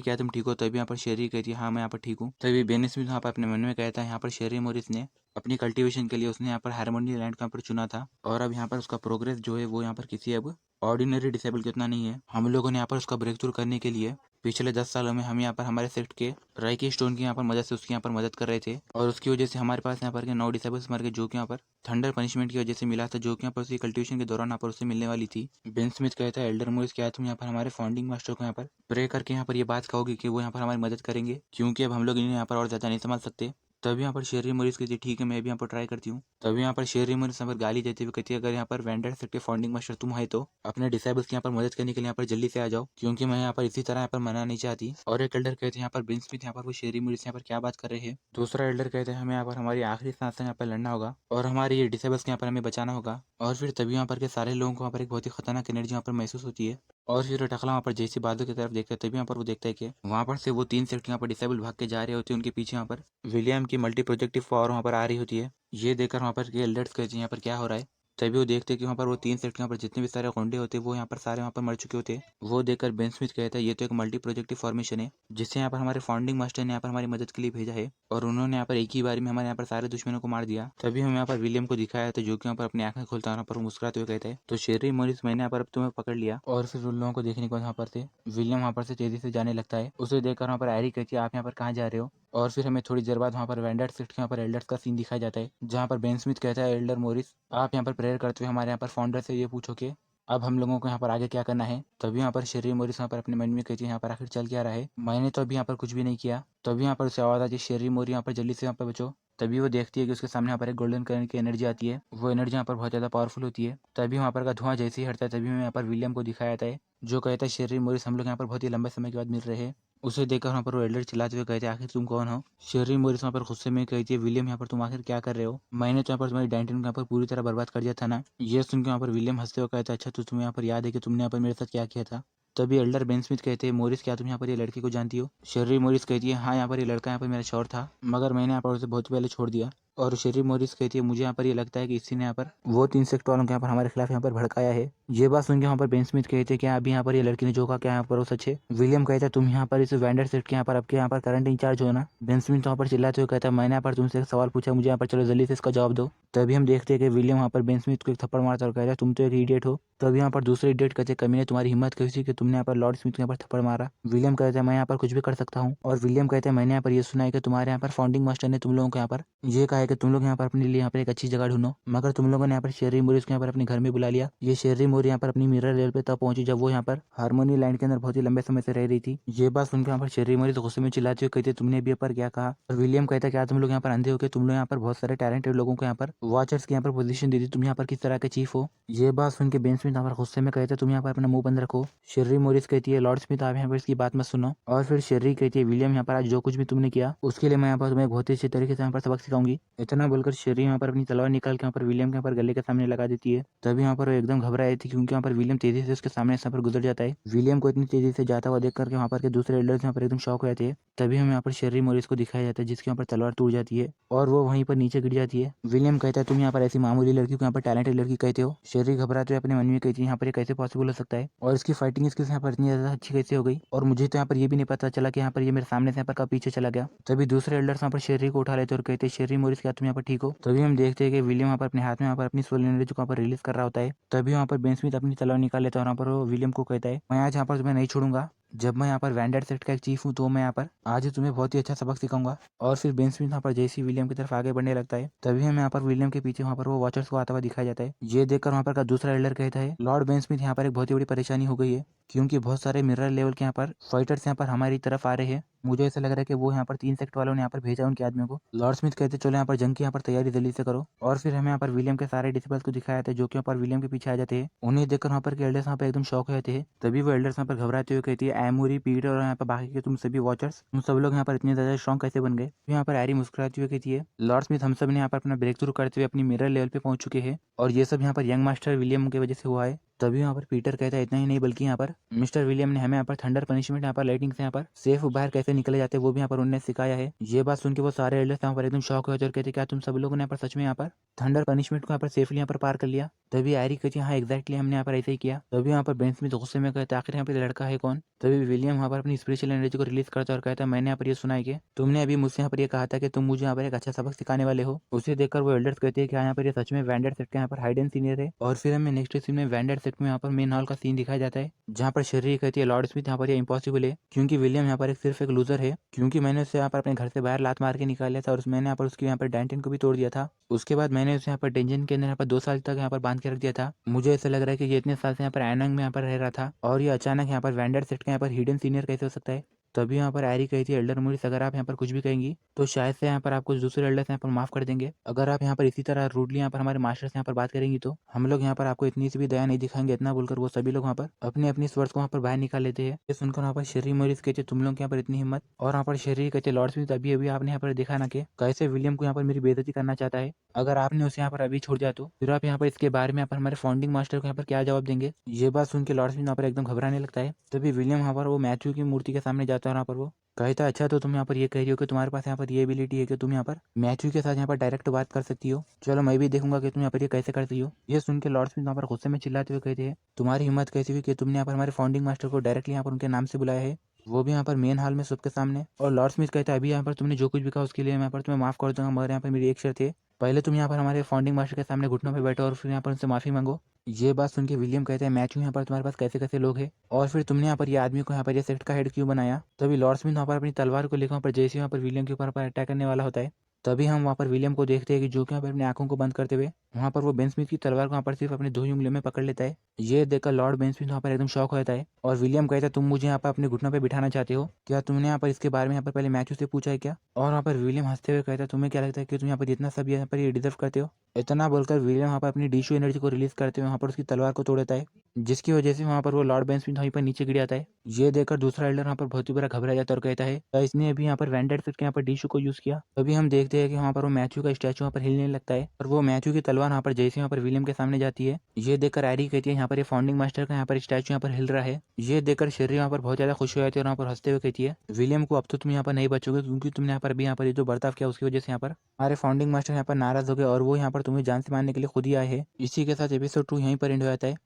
क्या तुम ठीक हो। तभी यहाँ पर शेरी कहती है हाँ मैं यहाँ पर ठीक हूँ। तभी बेन स्मिथ वहाँ पर अपने मन में कहता है यहाँ पर शेरी मोरिस ने अपनी कल्टीवेशन के लिए उसने यहाँ पर हार्मोनी लैंड का पर चुना था। और अब यहाँ पर उसका प्रोग्रेस जो है वो यहाँ पर किसी अब ऑर्डिनरी डिसेबल के उतना नहीं है। हम लोगों ने यहाँ पर उसका ब्रेक थ्रू करने के लिए पिछले 10 सालों में हम यहाँ पर हमारे सेक्ट के राइकी स्टोन की यहाँ पर मदद से उसकी यहाँ पर मदद कर रहे थे। और उसकी वजह से हमारे पास यहाँ पर के 9 डिसेबल्स मर गए, जो कि यहाँ पर थंडर पनिशमेंट की वजह से मिला था, जो कि यहाँ पर उसकी कल्टीवेशन के दौरान यहाँ पर उससे मिलने वाली थी। बेन स्मिथ कहता है एल्डर मोरिस क्या तुम यहाँ पर हमारे फाउंडिंग मास्टर को यहाँ पर प्रे करके यहाँ पर ये बात कहोगे कि वो यहाँ पर हमारी मदद करेंगे, क्योंकि अब हम लोग इन्हें यहाँ पर और ज्यादा नहीं संभाल सकते। तभी यहाँ पर शेरी मोरिस कहती है ठीक है मैं भी यहाँ पर ट्राई करती हूँ। तभी यहाँ पर शेरी मोरिस यहाँ पर गाली देते हुए कहती है अगर यहाँ पर वेंडर सेक्ट के फाउंडिंग मास्टर तुम है तो अपने डिसेबल्स की यहाँ पर मदद करने के लिए यहाँ पर जल्दी से आ जाओ, क्योंकि मैं यहाँ पर इसी तरह यहाँ पर मना नहीं चाहती। और एक एल्डर कहते हैं यहाँ पर बेन स्मिथ यहाँ पर वो शेरी मोरिस यहाँ पर क्या बात कर रहे हैं। दूसरा एल्डर कहते हैं हमें यहाँ पर हमारी आखिरी सांस तक यहाँ पर लड़ना होगा और हमारे ये डिसेबल्स के यहाँ पर हमें बचाना होगा। और फिर तभी यहाँ पर के सारे लोगों को वहाँ पर एक बहुत ही खतरनाक एनर्जी यहाँ पर महसूस होती है। और फिर टकला वहाँ पर जैसी बादल की तरफ देखता है। तभी यहाँ पर वो देखता है कि वहाँ पर से वो 3 सेक्ट यहाँ पर डिसेबल भाग के जा रहे होते हैं। उनके पीछे यहाँ पर विलियम की मल्टी प्रोजेक्टिव पावर वहाँ पर आ रही होती है। ये देखकर वहाँ पर के एल्डर्स कहते हैं यहाँ पर क्या हो रहा है। तभी वो देखते हैं कि वहाँ पर वो 3 सेक्ट यहाँ पर जितने भी सारे गुंडे होते हैं वो यहाँ पर सारे वहाँ पर मर चुके होते हैं। वो देखकर बेन स्मिथ कहता है ये तो एक मल्टी प्रोजेक्टिव फॉर्मेशन है जिससे यहाँ पर हमारे फाउंडिंग मास्टर ने यहाँ पर हमारी मदद के लिए भेजा है और उन्होंने यहाँ पर एक ही बार में हमारे यहाँ पर सारे दुश्मनों को मार दिया। तभी हम यहाँ पर विलियम को दिखाया था, जो कि यहाँ पर अपनी आंखें खोलता है, यहाँ पर मुस्कुराते हुए कहता है तो शेरी मोरिस मैंने यहाँ पर अब तुम्हें पकड़ लिया। और फिर उन लोगों को देखने को वहाँ पर से विलियम वहाँ पर से तेजी से जाने लगता है। उसे देखकर वहाँ पर एरी कहती है आप यहाँ पर कहाँ जा रहे हो। और फिर हमें थोड़ी देर बाद वहाँ पर वेंडर सेक्ट के यहाँ पर एल्डर्स का सीन दिखाया जाता है, जहाँ पर बेन स्मिथ कहता है एल्डर मोरिस आप यहाँ पर प्रेयर करते हुए हमारे यहाँ पर फाउंडर से ये पूछो कि अब हम लोगों को यहाँ पर आगे क्या करना है। तभी यहाँ पर शेरी मोरिस यहाँ पर अपने मन में कहती है यहाँ पर आखिर चल क्या रहा है, मैंने तो अभी यहाँ पर कुछ भी नहीं किया। तभी यहाँ पर उसे आवाज़ आती है शेरी मोरी यहाँ पर जल्दी से यहाँ पर बचो। तभी वो देखती है कि उसके सामने यहाँ पर एक गोल्डन कलर की एनर्जी आती है। वो एनर्जी यहाँ पर बहुत ज़्यादा पावरफुल होती है। तभी वहाँ पर का धुआं जैसे ही हटता है तभी हमें यहाँ पर विलियम को दिखाया जाता है, जो कहता है शेरी मोरिस हम लोग यहाँ पर बहुत ही लंबे समय के बाद मिल रहे हैं। उसे देखकर वहाँ पर वो एल्डर चिल्लाते हुए कहते हैं आखिर तुम कौन हो। शेरी मोरिस वहाँ पर गुस्से में कहती है विलियम यहाँ पर तुम आखिर क्या कर रहे हो, मैंने तो यहाँ पर तुम्हारी डाइटिन को यहाँ पर पूरी तरह बर्बाद कर दिया था ना। ये सुन के यहाँ पर विलियम हंसते हुए कहता है अच्छा तो तुम्हें यहाँ पर याद है कि तुमने यहाँ पर मेरे साथ क्या किया था। तभी एल्डर बेन स्मिथ कहते हैं मोरिस क्या तुम यहाँ पर ये लड़की को जानती हो। शेरी मोरिस कहती है हाँ यहाँ पर ये लड़का यहाँ पर मेरा शौहर था मगर मैंने यहाँ पर उसे बहुत पहले छोड़ दिया। और शेरी मोरिस कहती है मुझे यहाँ पर ये लगता है कि इसी ने यहाँ पर वो 3 सेक्ट वालों के यहाँ पर हमारे खिलाफ यहाँ पर भड़काया है। ये बात सुन के वहाँ पर बेन स्मिथ कहते हैं कि अभी यहाँ पर ये लड़की ने जो कहा क्या यहाँ पर वो सच है। विलियम कहता है तुम यहाँ पर इस वेंडर सेक्ट के यहाँ पर आपके यहाँ पर करंट इंचार्ज हो ना। बेन स्मिथ वहाँ पर चिल्लाते हुए कहता है मैंने यहाँ पर तुमसे एक सवाल पूछा, मुझे यहाँ पर चलो जल्दी से इसका जवाब दो। तभी हम देखते हैं कि विलियम वहाँ पर बेन स्मिथ को एक थप्पड़ मारता है और कहता है तुम तो एक इडियट हो। तभी यहाँ पर दूसरे इडियट कहते कमीने तुम्हारी हिम्मत कैसी कि तुमने यहाँ पर लॉर्ड स्मिथ को यहाँ पर थप्पड़ मारा। विलियम कहता है मैं यहाँ पर कुछ भी कर सकता हूँ। और विलियम कहते हैं मैंने यहाँ पर ये सुना है कि तुम्हारे यहाँ पर फाउंडिंग मास्टर ने तुम लोगों को यहाँ पर ये कहा है कि तुम लोग यहाँ पर अपने लिए यहाँ पर एक अच्छी जगह ढूंढो, मगर तुम लोगों ने यहाँ पर शेरी मोरिस को यहाँ पर अपने घर में बुला लिया। ये शेरी मोरी यहाँ पर अपनी मिरर लेवल पे तब पहुंची जब वो यहाँ पर हार्मोनी लैंड के अंदर बहुत ही लंबे समय से रह रही थी। ये बात सुनकर यहाँ पर शेरी मोरिस गुस्से में चिल्लाते हुए कहते तुमने भी पर क्या कहा। और विलियम कहता है क्या तुम लोग यहाँ पर अंधे हो के तुम लोग यहाँ पर बहुत सारे टैलेंटेड लोगों को यहाँ पर वॉचर्स की यहाँ पर पोजीशन दी थी, तुम यहाँ पर किस तरह के चीफ हो। ये बात सुन के बेन स्मिथ यहाँ पर गुस्से में कहते तुम यहाँ पर अपना मुंह बंद रखो। शेरी मोरिस कहती है लॉर्ड स्मिथ आप यहाँ पर इसकी बात मत सुनो। और फिर शेरी कहती है विलियम यहाँ पर आज जो कुछ भी तुमने किया उसके लिए मैं यहाँ पर तुम्हें बहुत ही अच्छे तरीके से यहाँ पर सबक सिखाऊंगी। इतना बोलकर शेरी यहाँ पर अपनी तलवार निकाल के यहाँ पर विलियम के यहाँ पर गले के सामने लगा देती है। तभी यहाँ पर वो एकदम घबरा रही थी क्योंकि यहाँ पर विलियम तेजी से उसके सामने यहाँ पर गुजर जाता है। विलियम को इतनी तेजी से जाता हुआ देख करके वहाँ पर के दूसरे एल्डर्स यहाँ पर एकदम शॉक हो जाते हैं। तभी हमें यहाँ पर शेरी मोरिस को दिखाया जाता है जिसके यहाँ पर तलवार टूट जाती है और वो वहीं पर नीचे गिर जाती है। विलियम कहता है तुम यहाँ पर ऐसी मामूली लड़की को यहाँ पर टैलेंटेड लड़की कहते हो। शेरी घबराते हुए अपने मन में कहती है यहाँ पर कैसे पॉसिबल हो सकता है और इसकी फाइटिंग स्किल्स यहाँ पर इतनी ज्यादा अच्छी कैसे हो गई और मुझे तो यहाँ पर ये भी नहीं पता चला कि यहाँ पर ये मेरे सामने से यहाँ पर कब पीछे चला गया। तभी दूसरे एल्डर्स यहाँ पर शेरी को उठा लेते और कहते शेरी मोरिस क्या तुम यहाँ पर ठीक हो। तभी हम देखते हैं कि विलियम यहाँ पर अपने हाथ में यहाँ पर अपनी सोल एनर्जी को यहाँ पर रिलीज कर रहा होता है। तभी वहाँ पर बेन स्मिथ अपनी तलवार निकाल लेता है और यहाँ पर वो विलियम को कहता है मैं आज यहाँ पर तुम्हें नहीं छोड़ूंगा, जब मैं यहाँ पर वेंडर सेक्ट का एक चीफ हूँ तो मैं यहाँ पर आज ही तुम्हें बहुत ही अच्छा सबक सिखाऊंगा। और फिर बेन स्मिथ यहाँ पर जैसे ही विलियम की तरफ आगे बढ़ने लगता है तभी हमें यहाँ पर विलियम के पीछे वहाँ पर वो वॉचर्स को आता हुआ दिखाया जाता है। ये देखकर वहाँ पर का दूसरा एल्डर कहता है लॉर्ड बेन स्मिथ यहाँ पर एक बहुत ही बड़ी परेशानी हो गई है क्योंकि बहुत सारे मिरर लेवल के यहाँ पर फाइटर्स यहाँ पर हमारी तरफ आ रहे हैं। मुझे ऐसा लग रहा है कि वो यहाँ पर 3 सेक्ट वालों ने यहाँ पर भेजा उनके आदमियों को। लॉर्ड स्मिथ कहते चलो यहाँ पर जंग की यहाँ पर तैयारी जल्दी से करो। और फिर हमें यहाँ पर विलियम के सारे डिसिबल्स को दिखाया जाता है जो कि यहाँ पर विलियम के पीछे आ जाते हैं। उन्हें देखकर वहाँ पर के एल्डर्स यहाँ पर एकदम शॉक हो जाते हैं। तभी वो एल्डर्स यहाँ पर घबराते हुए कहती है एमोरी, पीटर और यहाँ पर बाकी के तुम सभी वॉचर्स, तुम सब लोग यहाँ पर इतने ज्यादा स्ट्रॉन्ग कैसे बन गए? यहाँ पर हैरी मुस्कुराते हुए कहती है, लॉर्ड स्मिथ, हम सब ने यहाँ पर अपना ब्रेक थ्रू करते हुए अपनी मिरर लेवल पे पहुंच चुके हैं और ये सब यहाँ पर यंग मास्टर विलियम की वजह से हुआ है। तभी यहाँ पर पीटर कहता है, इतना ही नहीं बल्कि यहाँ पर मिस्टर विलियम ने हमें यहाँ पर थंडर पनिशमेंट, यहाँ पर लाइटिंग से यहाँ पर सेफ बाहर कैसे निकले जाते हैं वो भी यहाँ पर उन्होंने सिखाया है। ये बात सुन के वो सारे एल्डर्स यहाँ पर एकदम शॉक हुए और कहते, क्या तुम सब लोगों ने यहाँ पर सच में यहाँ पर थंडर पनिशमेंट को यहाँ पर सेफली यहाँ पर पार कर लिया? तभी हैरी कहती है, हाँ एग्जैक्टली, हमने यहाँ पर ऐसे ही किया। तभी यहाँ पर बेन स्मिथ गुस्से में कहता है, आखिर यहाँ पे लड़का है कौन? तभी विलियम यहाँ पर अपनी स्पिरिचुअल एनर्जी को रिलीज करता है और कहता है, मैंने यहाँ पर ये सुना है कि तुमने अभी मुझसे यहाँ पर ये कहा था कि तुम मुझे यहाँ पर एक अच्छा सबक सिखाने वाले हो। उसे देखकर वो एल्डर्स कहते हैं कि यहाँ पर ये सच में वैंडर सेट का यहाँ पर हाइड एंड सीनियर है। और फिर हमें नेक्स्ट सीन में वैंडर सेट में यहाँ पर मेन हॉल का सीन दिखाया जाता है, जहाँ पर शर्री कहती है, लॉर्ड स्मिथ, यहाँ पर ये इम्पॉसिबल है क्योंकि विलियम यहाँ पर सिर्फ एक लूजर है, क्योंकि मैंने उसे यहाँ पर अपने घर से बाहर लात मार के निकाला था और मैंने यहाँ पर उसकी यहाँ पर डैंटिन को भी तोड़ दिया था। उसके बाद मैंने उसे यहाँ पर डेंजन के अंदर यहाँ पर 2 साल तक यहाँ पर बांध के रख दिया था। मुझे ऐसा लग रहा है कि ये इतने साल से यहाँ पर एनंग में यहाँ पर रह रहा था और ये अचानक यहाँ पर वैंडर सेट का यहाँ पर हिडन सीनियर कैसे हो सकता है? तभी यहाँ पर हैरी कही थी, एल्डर मोरिस, अगर आप यहाँ पर कुछ भी कहेंगी तो शायद से यहाँ पर आपको दूसरे एल्डर्स यहाँ पर माफ कर देंगे। अगर आप यहाँ पर इसी तरह रूडली यहाँ पर हमारे मास्टर से यहाँ पर बात करेंगी तो हम लोग यहाँ पर आपको इतनी सी भी दया नहीं दिखाएंगे। इतना बोलकर वो सभी लोग वहाँ पर अपनी अपनी स्वर्ड्स को वहाँ पर बाहर निकाल लेते हैं। ये सुनकर वहाँ पर शेरी मोरिस कहते, तुम लोग यहाँ पर इतनी हिम्मत? और वहाँ पर शेरी कहते, लॉर्ड स्मिथ, अभी अभी आपने यहाँ पर देखा ना कि कैसे विलियम को यहाँ पर मेरी बेइज्जती करना चाहता है। अगर आपने उसे यहाँ पर अभी छोड़ दिया तो फिर आप यहाँ पर इसके बारे में यहाँ पर हमारे फाउंडिंग मास्टर को यहाँ पर क्या जवाब देंगे? ये बात सुन के लॉर्ड स्मिथ यहाँ पर एकदम घबराने लगता है। तभी विलियम यहाँ पर वो मैथ्यू की मूर्ति के सामने जाता है और यहाँ पर वो कहता है, अच्छा तो तुम यहाँ पर ये कह रही हो कि तुम्हारे पास यहाँ पर ये एबिलिटी है कि तुम यहाँ पर मैथ्यू के साथ यहाँ पर डायरेक्ट बात कर सकती हो? चलो मैं भी देखूंगा कि तुम यहाँ पर ये कैसे करती हो। ये सुन के लॉर्ड स्मिथ यहाँ पर गुस्से में चिल्लाते हुए कहते हैं, तुम्हारी हिम्मत कैसी हुई कि तुमने यहाँ पर हमारे फाउंडिंग मास्टर को डायरेक्टली यहाँ पर उनके नाम से बुलाया है, वो भी यहाँ पर मेन हॉल में सबके सामने? और लॉर्ड स्मिथ कहता है, अभी यहाँ पर तुमने जो कुछ भी कहा उसके लिए मैं यहाँ पर तुम्हें माफ कर दूंगा, मगर यहाँ पर मेरी एक शर्त है, पहले तुम यहाँ पर हमारे फाउंडिंग मास्टर के सामने घुटनों पे बैठो और फिर यहाँ पर उनसे माफी मांगो। ये बात सुन के विलियम कहते हैं, मैथ्यू, यहाँ पर तुम्हारे पास कैसे कैसे लोग हैं और फिर तुमने यहाँ पर ये आदमी को यहाँ पर ये सेक्ट का हेड क्यों बनाया? तभी लॉर्ड स्मिथ वहाँ पर अपनी तलवार को लेकर वहाँ पर जैसे यहाँ पर विलियम के ऊपर अटैक करने वाला होता है, तभी हम वहाँ पर विलियम को देखते हैं कि जो कि यहाँ पर अपनी आंखों को बंद करते हुए वहाँ पर वो बेन स्मिथ की तलवार को वहाँ पर सिर्फ अपनी 2 ही उंगलियों में पकड़ लेता है। ये देखकर लॉर्ड बेन स्मिथ वहाँ पर एकदम शॉक हो जाता है और विलियम कहता है, तुम मुझे यहाँ पर अपने घुटनों पे बिठाना चाहते हो क्या? तुमने यहाँ पर इसके बारे में यहाँ पर पहले मैथ्यू से पूछा है क्या? और वहाँ पर विलियम हंसते हुए कहता है, तुम्हें क्या लगता है कि तुम यहाँ पर जितना सब यहाँ पर ये डिजर्व करते हो? इतना बोलकर विलियम वहाँ पर अपनी डीशू एनर्जी को रिलीज करते हुए वहाँ पर उसकी तलवार को तोड़ देता है, जिसकी वजह से वहाँ पर वो लॉर्ड बेन स्मिथ वहीं पर नीचे गिर जाता है। ये देखकर दूसरा एल्डर वहाँ पर बहुत ही बुरा घबरा जाता है और कहता है, इसने अभी यहाँ पर वैंडेड सेट के यहाँ पर डीशू को यूज किया। तभी हम देखते हैं कि वहाँ पर वो मैथ्यू का स्टैचू वहाँ पर हिलने लगता है और वो मैथ्यू की तलवार वहाँ पर जैसे वहाँ पर विलियम के सामने जाती है, ये देखकर हैरी कहती है, यहाँ पर ये फाउंडिंग मास्टर का यहाँ पर स्टैचू यहाँ पर हिल रहा है। ये देखकर शेरी वहाँ पर बहुत ज्यादा खुश हो जाती है और वहाँ पर हंसते हुए कहती है, विलियम को, अब तो तुम यहाँ पर नहीं बचोगे क्योंकि तुमने यहाँ पर भी यहाँ पर जो बर्ताव किया उसकी वजह से यहाँ पर हमारे फाउंडिंग मास्टर यहाँ पर नाराज हो गए और वो यहाँ पर तुम्हें जान से मारने के लिए खुद ही आए हैं। इसी के साथ एपिसोड 2 यहीं पर एंड हो जाता है।